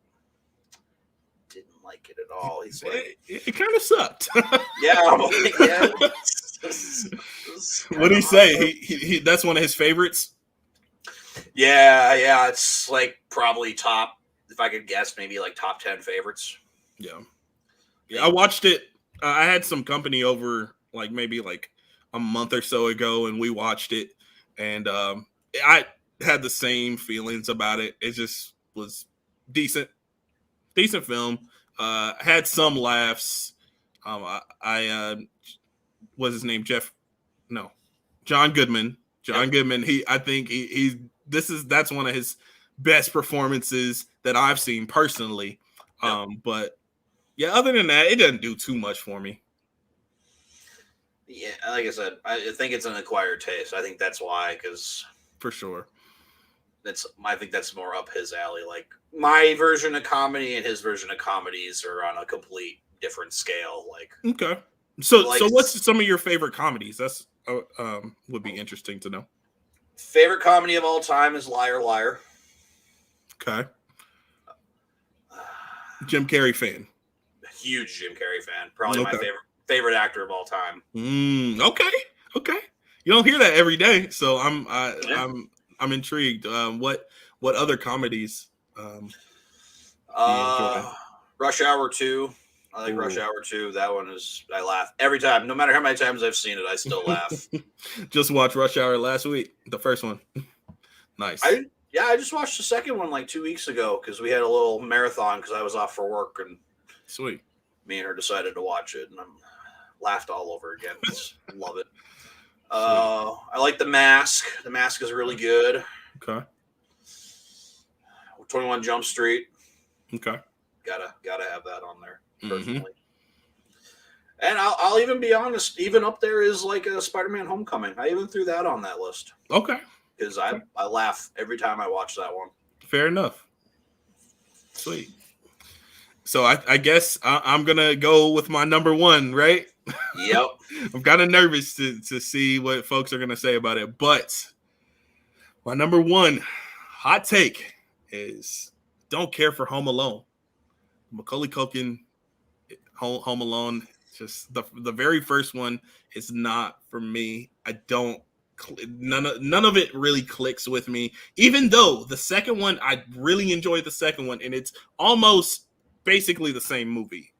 "Didn't like it at all." He's like, "It kind of sucked." Yeah, I'm like, yeah. What did he say? He that's one of his favorites. Yeah. It's like probably top, if I could guess, maybe like top 10 favorites. Yeah. I watched it. I had some company over, like maybe like a month or so ago, and we watched it, and I had the same feelings about it. It just was decent film. Had some laughs. What's his name? John Goodman. Goodman. That's one of his best performances that I've seen personally. But yeah, other than that, it doesn't do too much for me. Yeah, like I said, I think it's an acquired taste. I think that's why, because for sure, I think that's more up his alley. Like my version of comedy and his version of comedies are on a complete different scale. Like okay, so what's some of your favorite comedies? That's would be interesting to know. Favorite comedy of all time is Liar Liar. Okay. Jim Carrey fan. Huge Jim Carrey fan. Probably my favorite actor of all time. Okay. You don't hear that every day, so I'm intrigued. What other comedies? Rush Hour 2. I like Rush Hour 2. That one I laugh every time. No matter how many times I've seen it, I still laugh. Just watched Rush Hour last week, the first one. Nice. I just watched the second one like 2 weeks ago because we had a little marathon because I was off for work, and sweet. Me and her decided to watch it, and I laughed all over again. Love it. I like The Mask. The Mask is really good. Okay. 21 Jump Street. Okay. Gotta have that on there personally. Mm-hmm. And I'll even be honest. Even up there is like a Spider-Man: Homecoming. I even threw that on that list. Okay. Because I laugh every time I watch that one. Fair enough. Sweet. So I guess I'm gonna go with my number one, right? Yep. I'm kind of nervous to see what folks are gonna say about it, but my number one hot take is don't care for Home Alone. Macaulay Culkin, Home Alone. Just the very first one is not for me. None of it really clicks with me. Even though the second one, I really enjoyed the second one, and it's almost basically the same movie,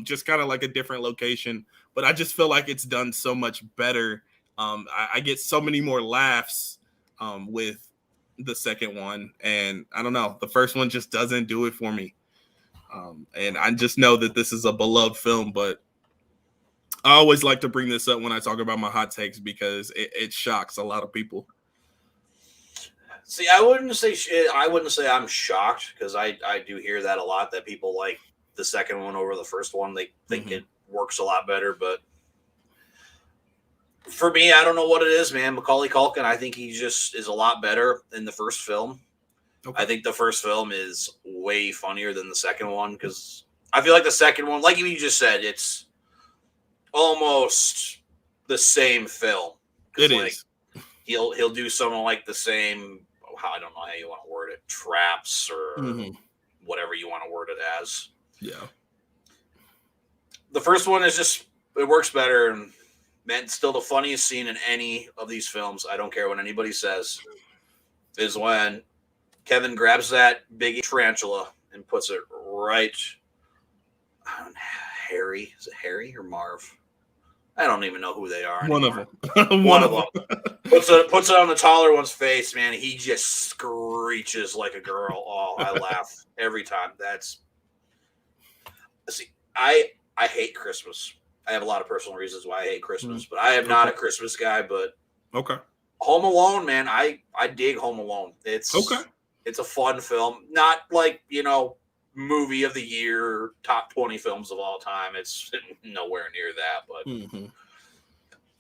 just kind of like a different location, but I just feel like it's done so much better. I get so many more laughs with the second one, and I don't know, the first one just doesn't do it for me. And I just know that this is a beloved film, but I always like to bring this up when I talk about my hot takes because it shocks a lot of people. See, I wouldn't say I'm shocked because I do hear that a lot, that people like the second one over the first one. They think it works a lot better, but For me, I don't know what it is, man. Macaulay Culkin, I think he just is a lot better in the first film. Okay. I think the first film is way funnier than the second one because I feel like the second one, like you just said, it's almost the same film. It Like is. he'll do something like the same. I don't know how you want to word it, traps or whatever you want to word it as. Yeah. The first one is just it works better, and man, still the funniest scene in any of these films. I don't care what anybody says. Is when Kevin grabs that big tarantula and puts it right on Harry. Is it Harry or Marv? I don't even know who they are anymore. One of them. One of them. Puts it on the taller one's face, man. He just screeches like a girl. Oh, I laugh every time. I hate Christmas. I have a lot of personal reasons why I hate Christmas, but I am not a Christmas guy. But okay, Home Alone, man, I dig Home Alone. It's a fun film. Not like movie of the year, top 20 films of all time. It's nowhere near that, but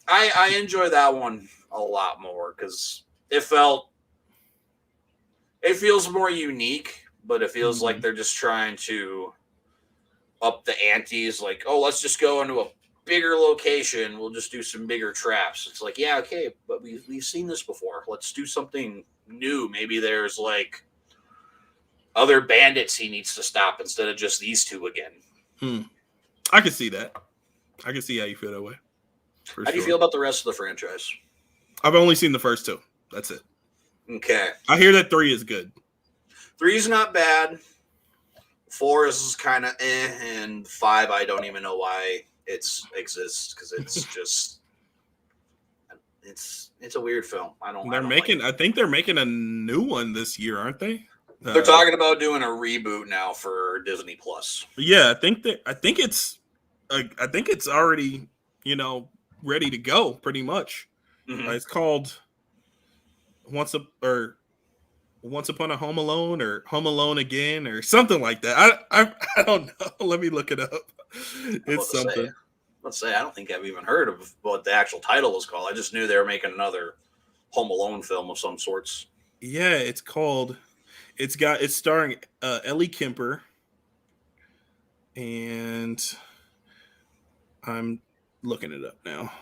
I enjoy that one a lot more because it feels more unique, but it feels like they're just trying to up the antes. Like, oh, let's just go into a bigger location. We'll just do some bigger traps. It's like, yeah, okay, but we've seen this before. Let's do something new. Maybe there's like other bandits he needs to stop instead of just these two again. I can see that. I can see how you feel that way. How do you feel about the rest of the franchise? I've only seen the first two. That's it. Okay. I hear that 3 is good. 3 is not bad. 4 is kind of and 5 I don't even know why it exists because it's just it's a weird film. I think they're making a new one this year, aren't they? They're talking about doing a reboot now for Disney Plus. Yeah, I think it's already ready to go pretty much. It's called Once Upon a Home Alone or Home Alone Again or something like that. I don't know. Let me look it up. It's something. Let's say I don't think I've even heard of what the actual title was called. I just knew they were making another Home Alone film of some sorts. Yeah, it's starring Ellie Kemper, and I'm looking it up now.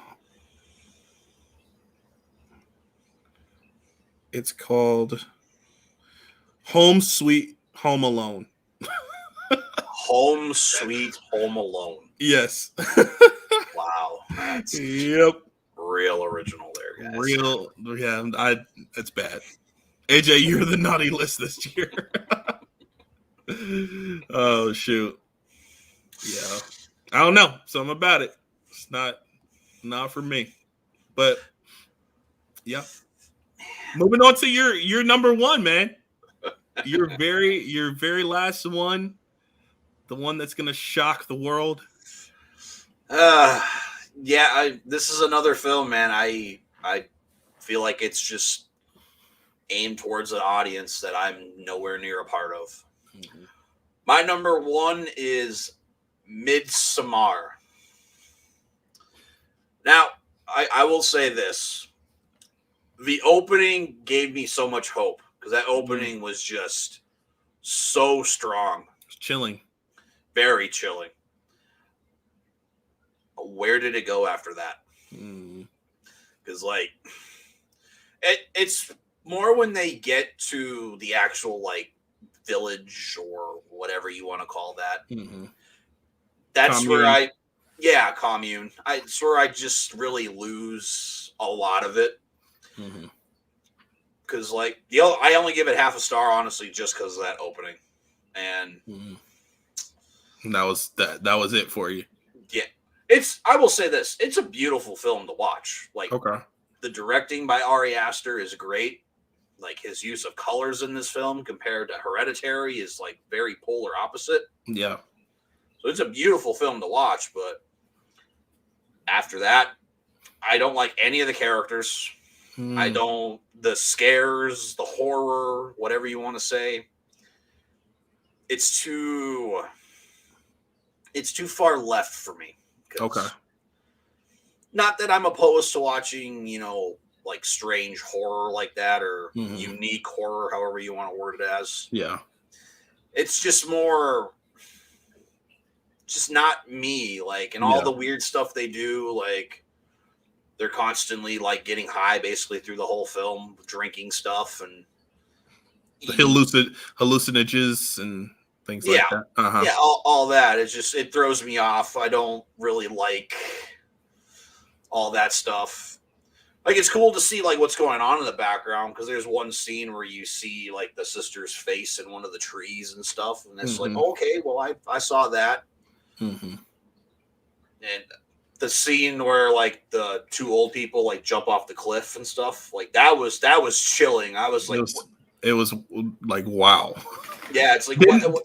It's called Home Sweet Home Alone. Home Sweet Home Alone. Yes. Wow. That's real original there, guys. Real, yeah. It's bad. AJ, you're the naughty list this year. Oh shoot. Yeah. I don't know. Something about it. It's not for me. But yeah. Moving on to your number one, man. Your very last one. The one that's gonna shock the world. This is another film, man. I feel like it's just aimed towards an audience that I'm nowhere near a part of. My number one is Midsommar. Now, I will say this. The opening gave me so much hope because that opening was just so strong. It's chilling. Very chilling. Where did it go after that? Because it's more when they get to the actual village or whatever you want to call that. That's commune. Commune. It's where I just really lose a lot of it. Because I only give it half a star, honestly, just because of that opening. And that was it for you. Yeah. I will say this, it's a beautiful film to watch. The directing by Ari Aster is great. His use of colors in this film compared to Hereditary is very polar opposite. Yeah. So it's a beautiful film to watch, but after that, I don't like any of the characters. The scares, the horror, whatever you want to say. It's too far left for me. Okay. Not that I'm opposed to watching, like strange horror like that or unique horror, however you want to word it as. Yeah. It's just more, just not me. Like, and all the weird stuff they do, like, they're constantly like getting high basically through the whole film, drinking stuff and hallucinogens and things like that. Yeah, all that. It throws me off. I don't really like all that stuff. Like, it's cool to see like what's going on in the background, because there's one scene where you see like the sister's face in one of the trees and stuff, and it's like, okay, well, I saw that. And the scene where like the two old people like jump off the cliff and stuff, like that was chilling. I was like, it was like, wow. Yeah, it's like what?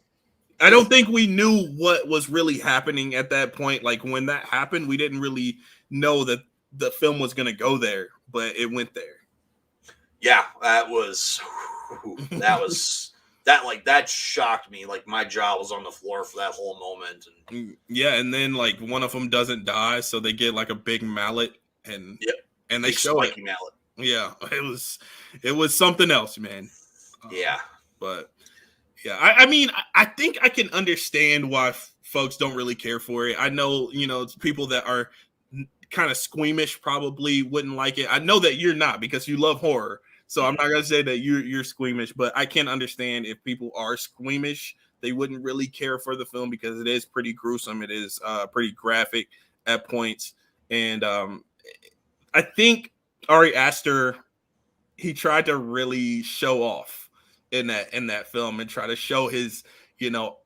I don't think we knew what was really happening at that point. Like, when that happened, we didn't really know that the film was going to go there, but it went there. Yeah, that shocked me. Like, my jaw was on the floor for that whole moment. And yeah, and then like one of them doesn't die, so they get like a big mallet, and and they show it. Mallet. Yeah, it was something else, man. Yeah, but yeah, I mean, I think I can understand why folks don't really care for it. I know, people that are kind of squeamish probably wouldn't like it. I know that you're not, because you love horror. So I'm not going to say that you're squeamish, but I can understand if people are squeamish, they wouldn't really care for the film, because it is pretty gruesome. It is pretty graphic at points. And I think Ari Aster, he tried to really show off in that film and try to show his,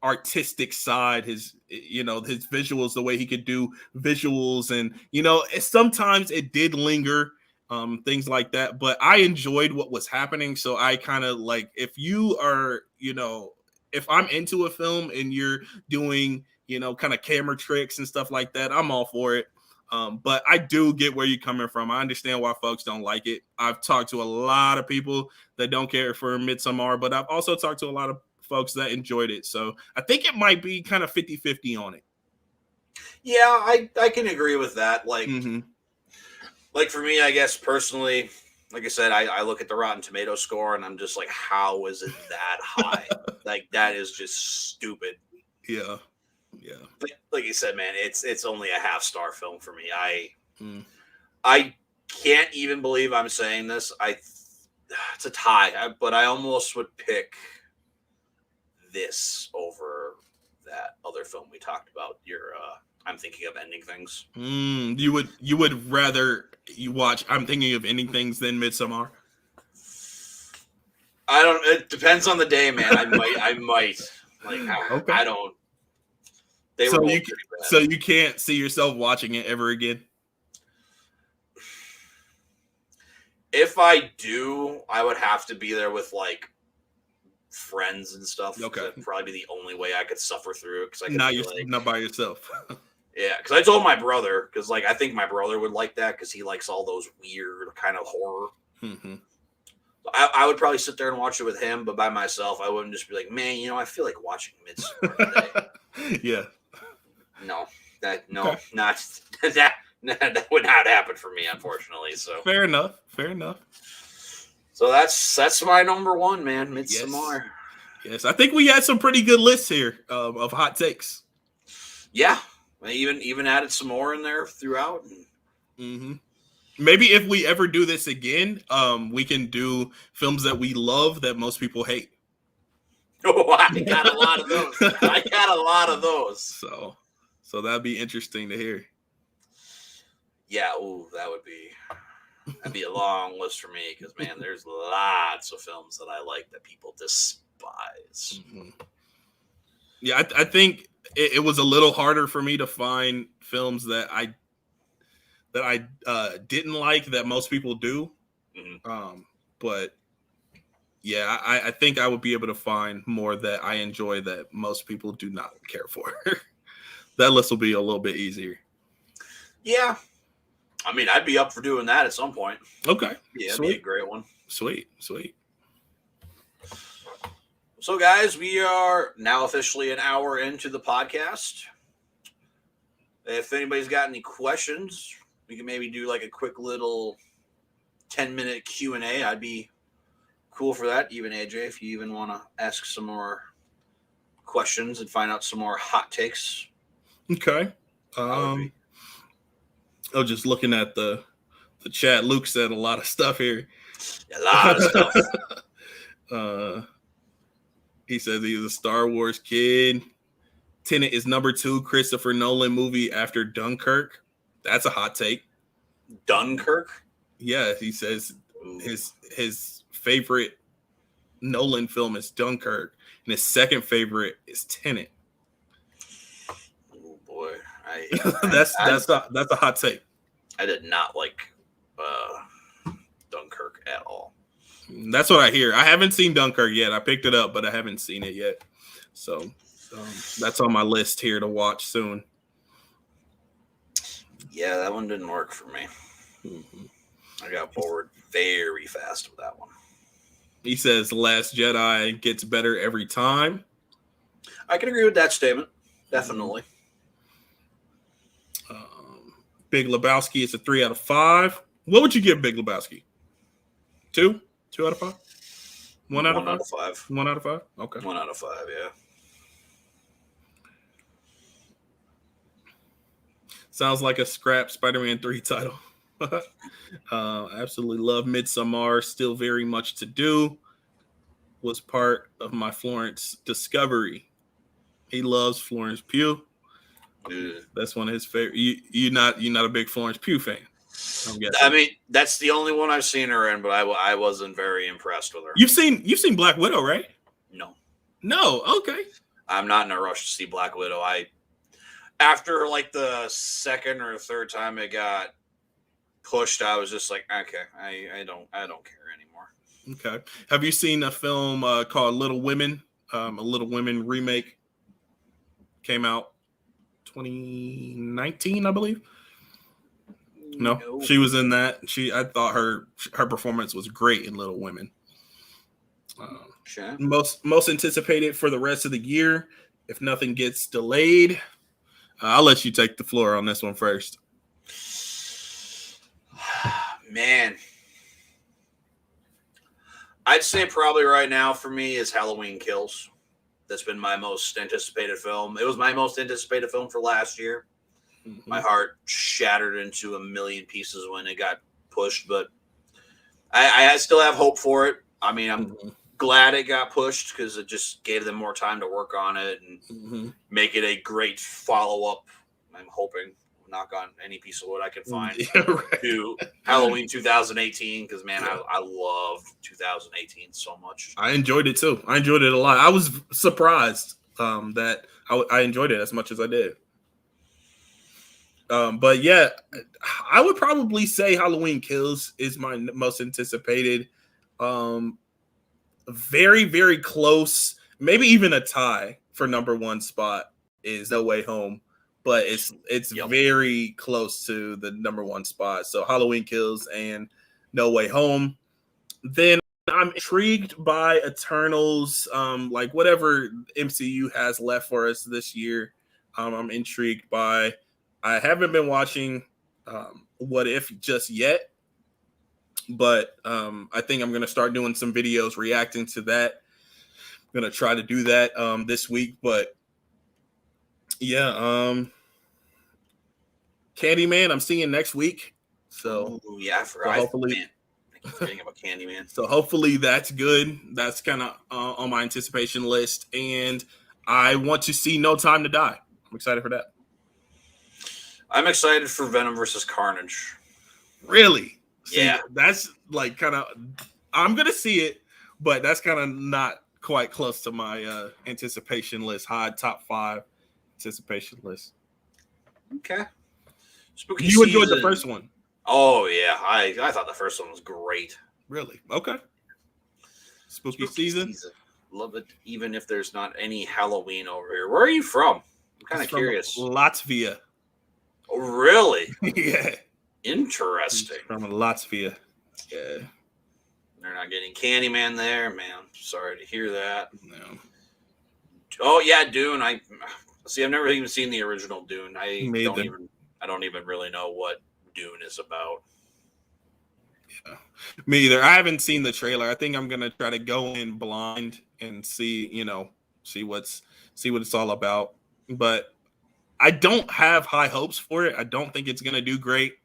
artistic side, his visuals, the way he could do visuals. And, sometimes it did linger, things like that, but I enjoyed what was happening. So I kind of like, if you are, if I'm into a film and you're doing, kind of camera tricks and stuff like that, I'm all for it. But I do get where you're coming from. I understand why folks don't like it. I've talked to a lot of people that don't care for Midsommar, but I've also talked to a lot of folks that enjoyed it. So I think it might be kind of 50-50 on it. Yeah, I can agree with that. Like, like for me, I guess personally, like I said, I look at the Rotten Tomato score and I'm just like, how is it that high? Like, that is just stupid. Yeah. Like you said, man, it's only a half-star film for me. I can't even believe I'm saying this. It's a tie, but I almost would pick this over that other film we talked about. I'm Thinking of Ending Things. You would rather you watch I'm Thinking of Ending Things than Midsommar? It depends on the day, man. I might. Like, okay. I don't. So you can't see yourself watching it ever again? If I do, I would have to be there with like friends and stuff. Okay, that'd probably be the only way I could suffer through it, because not by yourself. Yeah, because I told my brother, because like I think my brother would like that, because he likes all those weird kind of horror. I would probably sit there and watch it with him, but by myself, I wouldn't just be like, man, I feel like watching Midsommar today. Yeah. No, not that would not happen for me, unfortunately. So fair enough. So that's my number one, man, Midsommar. Yes, I think we had some pretty good lists here of hot takes. Yeah, I even added some more in there throughout. Maybe if we ever do this again, we can do films that we love that most people hate. Oh, I got a lot of those. So that'd be interesting to hear. Yeah, that'd be a long list for me, because man, there's lots of films that I like that people despise. Yeah, I think it was a little harder for me to find films that I didn't like that most people do. But yeah, I think I would be able to find more that I enjoy that most people do not care for. That list will be a little bit easier. Yeah. I mean, I'd be up for doing that at some point. Okay. Yeah, it'd be a great one. Sweet. So, guys, we are now officially an hour into the podcast. If anybody's got any questions, we can maybe do like a quick little 10-minute Q&A. I'd be cool for that. Even AJ, if you even want to ask some more questions and find out some more hot takes. Okay. I was just looking at the chat. Luke said a lot of stuff here. A lot of stuff. He says he's a Star Wars kid. Tenet is number 2 Christopher Nolan movie after Dunkirk. That's a hot take. Dunkirk? Yeah, he says his favorite Nolan film is Dunkirk, and his second favorite is Tenet. Oh boy, that's a hot take. I did not like Dunkirk at all. That's what I hear. I haven't seen Dunkirk yet. I picked it up, but I haven't seen it yet. So that's on my list here to watch soon. Yeah, that one didn't work for me. Mm-hmm. I got bored very fast with that one. He says Last Jedi gets better every time. I can agree with that statement. Definitely. Big Lebowski is a 3 out of 5. What would you give Big Lebowski? 2? 2 out of 5? 1 out of 5? 1 out of 5? Okay. 1 out of 5, yeah. Sounds like a scrap Spider-Man 3 title. Absolutely love Midsommar. Still very much to do. Was part of my Florence discovery. He loves Florence Pugh. That's one of his favorite. You're not a big Florence Pugh fan. I mean, that's the only one I've seen her in, but I wasn't very impressed with her. You've seen Black Widow, right? No. Okay. I'm not in a rush to see Black Widow. After like the second or third time it got pushed, I was just like, okay, I don't care anymore. Okay. Have you seen a film called Little Women? A Little Women remake came out 2019, I believe. No, she was in that. I thought her performance was great in Little Women. Sure. Most anticipated for the rest of the year, if nothing gets delayed. I'll let you take the floor on this one first. Man, I'd say probably right now for me is Halloween Kills. That's been my most anticipated film. It was my most anticipated film for last year. Mm-hmm. My heart shattered into a million pieces when it got pushed, but I still have hope for it. I mean, I'm glad it got pushed because it just gave them more time to work on it and make it a great follow-up. I'm hoping, knock on any piece of wood I can find, to Halloween 2018 because, man, I love 2018 so much. I enjoyed it, too. I enjoyed it a lot. I was surprised that I enjoyed it as much as I did. But, yeah, I would probably say Halloween Kills is my most anticipated. Very, very close, maybe even a tie for number 1 spot is No Way Home. But it's very close to the number 1 spot. So Halloween Kills and No Way Home. Then I'm intrigued by Eternals, like whatever MCU has left for us this year. I'm intrigued by. I haven't been watching What If just yet, but I think I'm going to start doing some videos reacting to that. I'm going to try to do that this week, but yeah, Candyman, I'm seeing next week. So I forgot. So hopefully, I keep forgetting about Candyman. So hopefully that's good. That's kind of on my anticipation list, and I want to see No Time to Die. I'm excited for that. I'm excited for Venom versus Carnage. Really? See, yeah. That's like kind of. I'm gonna see it, but that's kind of not quite close to my anticipation list. High top 5 anticipation list. Okay. Spooky you enjoyed the first one? Oh yeah, I thought the first one was great. Really? Okay. Spooky season. Love it, even if there's not any Halloween over here. Where are you from? I'm kind of curious. Latvia. Oh, really? Yeah. Interesting. From Latvia. Yeah. They're not getting Candyman there, man. Sorry to hear that. No. Oh yeah, Dune. I've never even seen the original Dune. I don't even really know Dune is about. Yeah. Me either. I haven't seen the trailer. I think I'm gonna try to go in blind and see, see what it's all about. But I don't have high hopes for it. I don't think it's gonna do great,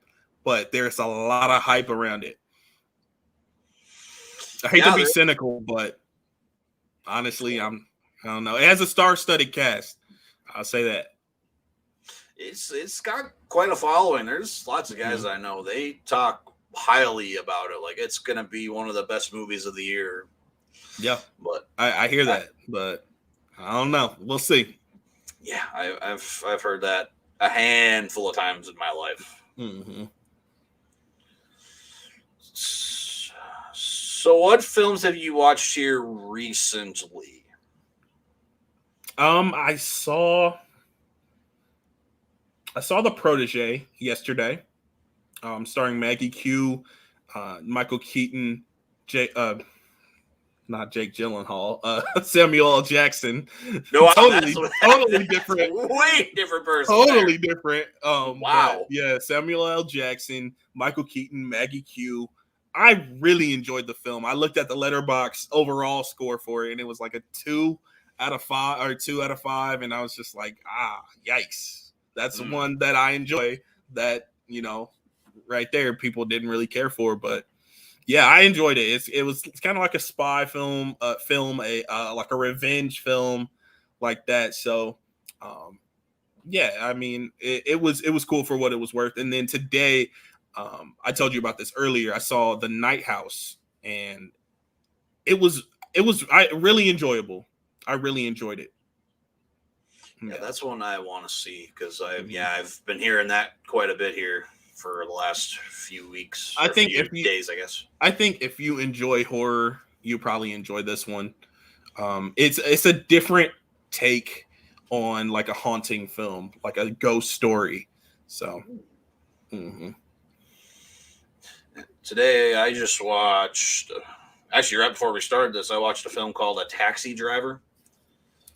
but there's a lot of hype around it. I hate to be cynical, but honestly, I don't know. It has a star-studded cast. I'll say that. It's got quite a following. There's lots of guys I know. They talk highly about it. Like it's gonna be one of the best movies of the year. Yeah, but I hear that, but I don't know. We'll see. Yeah, I've heard that a handful of times in my life. Mm-hmm. So, what films have you watched here recently? I saw The Protege yesterday, starring Maggie Q, Michael Keaton, not Jake Gyllenhaal, Samuel L. Jackson. No, totally different. Way different person. Totally different. Wow. Yeah, Samuel L. Jackson, Michael Keaton, Maggie Q. I really enjoyed the film. I looked at the Letterboxd overall score for it, and it was like a 2 out of 5 or 2 out of 5, and I was just like, yikes. That's the one that I enjoy. That right there, people didn't really care for, but. Yeah, I enjoyed it. It's kind of like a spy film, like a revenge film, like that. So, yeah, I mean, it was cool for what it was worth. And then today, I told you about this earlier. I saw The Night House, and it was really enjoyable. I really enjoyed it. Yeah, that's one I want to see because I've been hearing that quite a bit here for the last few weeks. I think days, I guess. I think if you enjoy horror, you probably enjoy this one. It's a different take on like a haunting film, like a ghost story. So, Today I just watched. Actually, right before we started this, I watched a film called A Taxi Driver.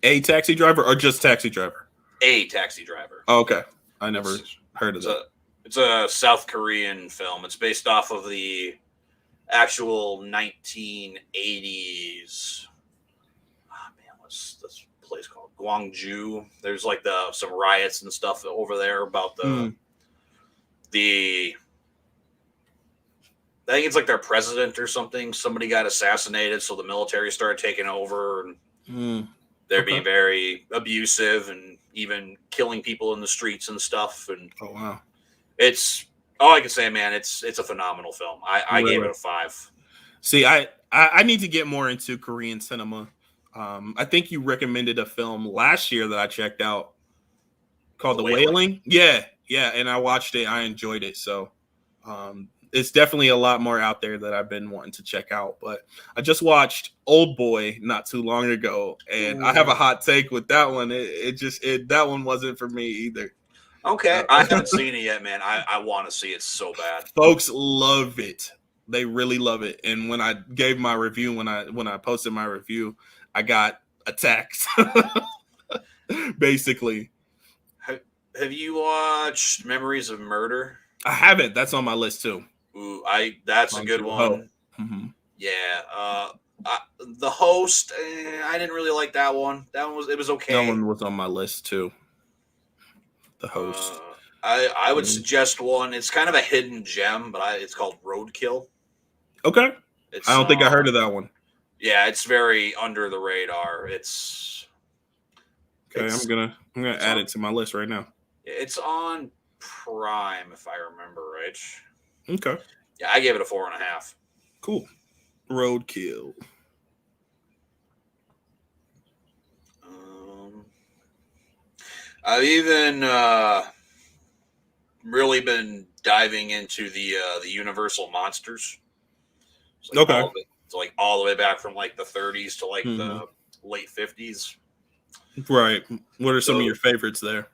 A Taxi Driver or just Taxi Driver? A Taxi Driver. Oh, okay, I never heard of that. It's a South Korean film. It's based off of the actual 1980s. What's this place called? Gwangju. There's like some riots and stuff over there about the I think it's like their president or something. Somebody got assassinated, so the military started taking over, and they're being very abusive and even killing people in the streets and stuff. And oh wow. It's all I can say, man. It's a phenomenal film. I gave it a 5. See, I need to get more into Korean cinema. I think you recommended a film last year that I checked out called The Wailing. Yeah, and I watched it. I enjoyed it. So it's definitely a lot more out there that I've been wanting to check out. But I just watched Old Boy not too long ago, and I have a hot take with that one. That one wasn't for me either. Okay, I haven't seen it yet, man. I want to see it so bad. Folks love it. They really love it. And when I gave my review, when I posted my review, I got attacked. Basically. Have you watched Memories of Murder? I haven't. That's on my list too. Ooh, that's a good one. Mm-hmm. Yeah. The Host, I didn't really like that one. It was okay. That one was on my list too. The Host. I would suggest one. It's kind of a hidden gem, but it's called Roadkill. Okay. I don't think I heard of that one. Yeah, it's very under the radar. I'm gonna add it to my list right now. It's on Prime, if I remember right. Okay. Yeah, I gave it a 4.5. Cool. Roadkill. I've even really been diving into the Universal Monsters. Okay. It's like all the way back from like the 30s to like the late 50s. Right. What are some of your favorites there?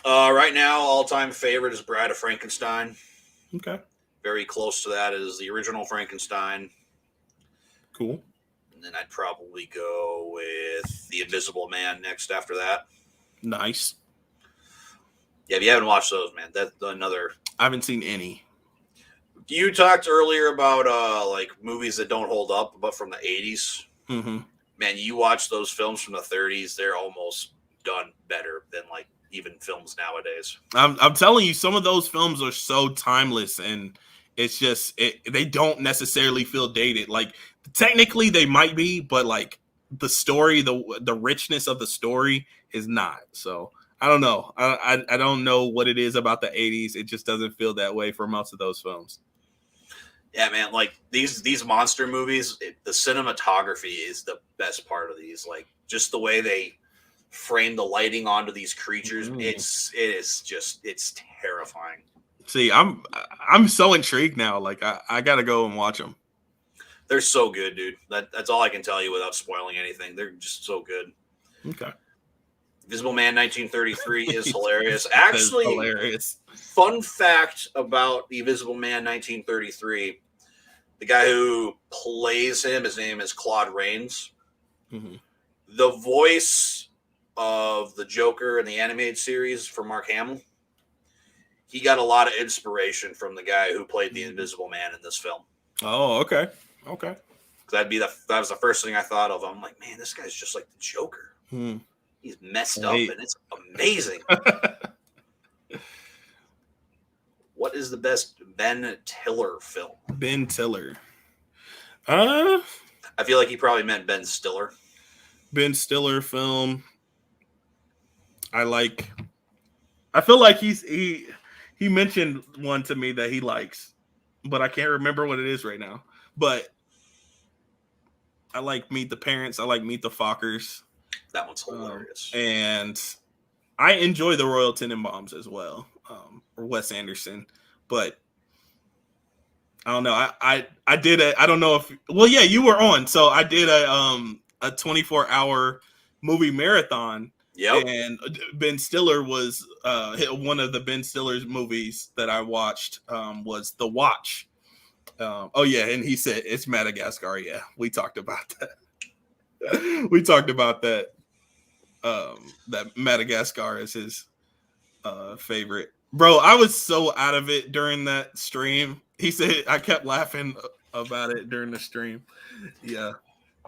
Right now, all-time favorite is Bride of Frankenstein. Okay. Very close to that is the original Frankenstein. Cool. And then I'd probably go with The Invisible Man next after that. Nice. Yeah, if you haven't watched those, man, that's another. I haven't seen any. You talked earlier about like movies that don't hold up, but from the 80s. Mm-hmm. Man, you watch those films from the 30s, they're almost done better than like even films nowadays. I'm telling you, some of those films are so timeless, and it's just they don't necessarily feel dated. Like technically they might be, but like the story, the richness of the story is not. So I don't know. I don't know what it is about the 80s. It just doesn't feel that way for most of those films. Yeah, man, like these monster movies, the cinematography is the best part of these. Like just the way they frame the lighting onto these creatures, it's terrifying. See, I'm so intrigued now. Like I gotta go and watch them. They're so good, dude. That's all I can tell you without spoiling anything. They're just so good. Okay. Invisible Man 1933 is hilarious. Actually, hilarious. Fun fact about the Invisible Man 1933: the guy who plays him, his name is Claude Rains. Mm-hmm. The voice of the Joker in the animated series for Mark Hamill, he got a lot of inspiration from the guy who played the Invisible Man in this film. Oh, okay. Okay. That was the first thing I thought of. I'm like, man, this guy's just like the Joker. He's messed up, and it's amazing. What is the best Ben Tiller film? Ben Tiller. I feel like he probably meant Ben Stiller. Ben Stiller film. I feel like he mentioned one to me that he likes, but I can't remember what it is right now. But I like Meet the Parents. I like Meet the Fockers. That one's hilarious. And I enjoy the Royal Tenenbaums as well, or Wes Anderson. But I don't know. I did I don't know if. Well, yeah, you were on. So I did a 24-hour movie marathon. Yep. And Ben Stiller was one of the Ben Stiller's movies that I watched was The Watch. Oh yeah, and he said it's Madagascar. Yeah, we talked about that. We talked about that. That Madagascar is his favorite. Bro, I was so out of it during that stream. He said I kept laughing about it during the stream. Yeah.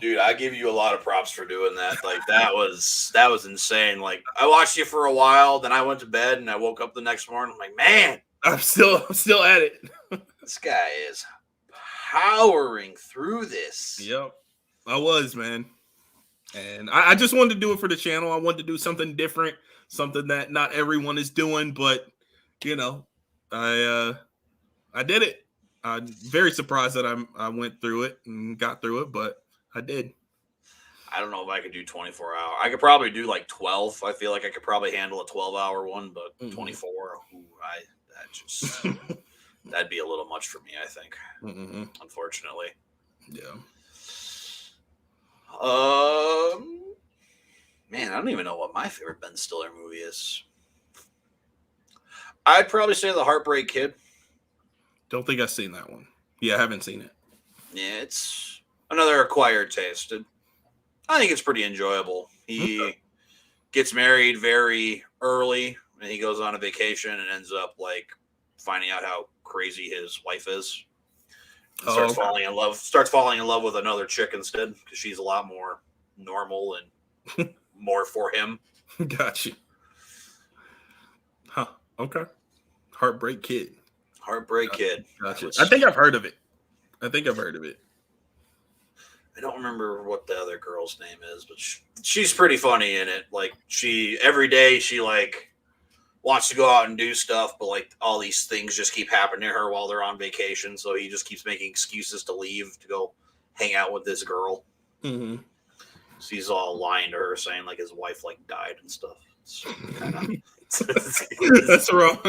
Dude, I give you a lot of props for doing that. Like that was insane. Like I watched you for a while, then I went to bed and I woke up the next morning. I'm like, man, I'm still at it. This guy is powering through this. Yep. I was, man. And I just wanted to do it for the channel. I wanted to do something different, something that not everyone is doing, but you know, I did it. I'm very surprised that I went through it and got through it, but I did. I don't know if I could do 24 hours. I could probably do like 12. I feel like I could probably handle a 12-hour one, but 24, that'd be a little much for me, I think. Unfortunately. Yeah. Man, I don't even know what my favorite Ben Stiller movie is. I'd probably say The Heartbreak Kid. Don't think I've seen that one. Yeah, I haven't seen it. Yeah, it's another acquired taste. I think it's pretty enjoyable. He gets married very early, and he goes on a vacation and ends up like finding out how crazy his wife is. Starts falling in love with another chick instead because she's a lot more normal and more for him. Got you. Huh. Okay. Heartbreak Kid. Kid. Gotcha. I think I've heard of it. I don't remember what the other girl's name is, but she's pretty funny in it. Like every day she like wants to go out and do stuff, but like all these things just keep happening to her while they're on vacation. So he just keeps making excuses to leave to go hang out with this girl. So he's all lying to her, saying like his wife like died and stuff. That's wrong.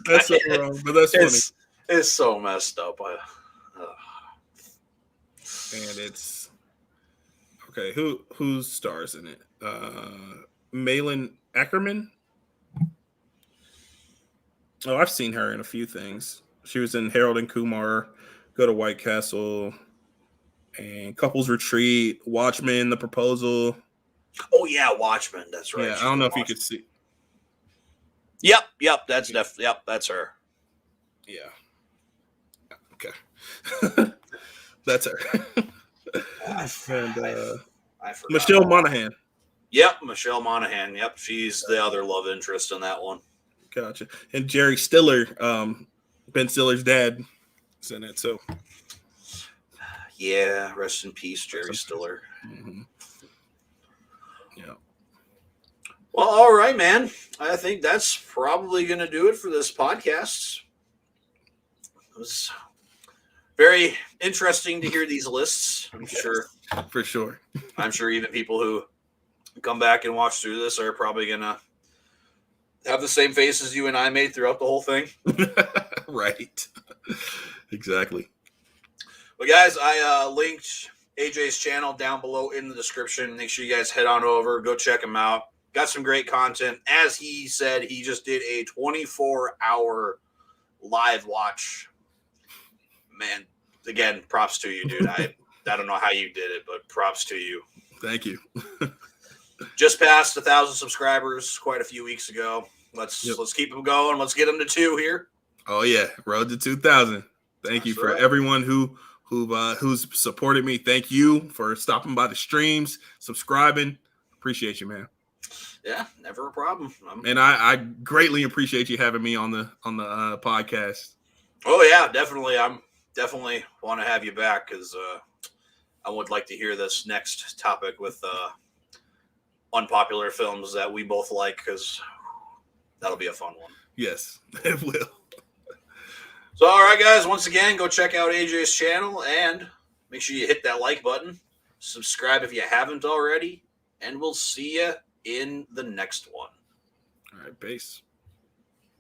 That's so wrong, but that's funny. It's so messed up. And it's okay. Who stars in it? Malin Ackerman. Oh, I've seen her in a few things. She was in Harold and Kumar, Go to White Castle, and Couples Retreat, Watchmen, The Proposal. Oh yeah, Watchmen. That's right. Yeah, I don't know if you could see. Yep. That's her. Yeah. Okay. That's her. And I forgot. Michelle Monaghan. Yep, Michelle Monaghan. Yep, she's the other love interest in that one. Gotcha. And Jerry Stiller, Ben Stiller's dad, is in it. So yeah, rest in peace, Jerry Stiller. Mm-hmm. Yeah. Well, all right, man. I think that's probably going to do it for this podcast. It was very interesting to hear these lists. I'm sure. For sure. I'm sure even people who come back and watch through this are probably going to have the same faces you and I made throughout the whole thing. Right. Exactly. Well, guys, I linked AJ's channel down below in the description. Make sure you guys head on over, go check him out. Got some great content. As he said, he just did a 24-hour live watch. Man, again, props to you, dude. I don't know how you did it, but props to you. Thank you. Just passed 1,000 subscribers quite a few weeks ago. Let's keep them going. Let's get them to 2 here. Oh yeah, road to 2,000. Thank you for everyone who's supported me. Thank you for stopping by the streams, subscribing. Appreciate you, man. Yeah, never a problem. And I greatly appreciate you having me on the podcast. Oh yeah, definitely. I'm definitely want to have you back because I would like to hear this next topic with unpopular films that we both like because that'll be a fun one. Yes, it will. So, all right, guys, once again, go check out AJ's channel and make sure you hit that like button. Subscribe if you haven't already, and we'll see you in the next one. All right, peace.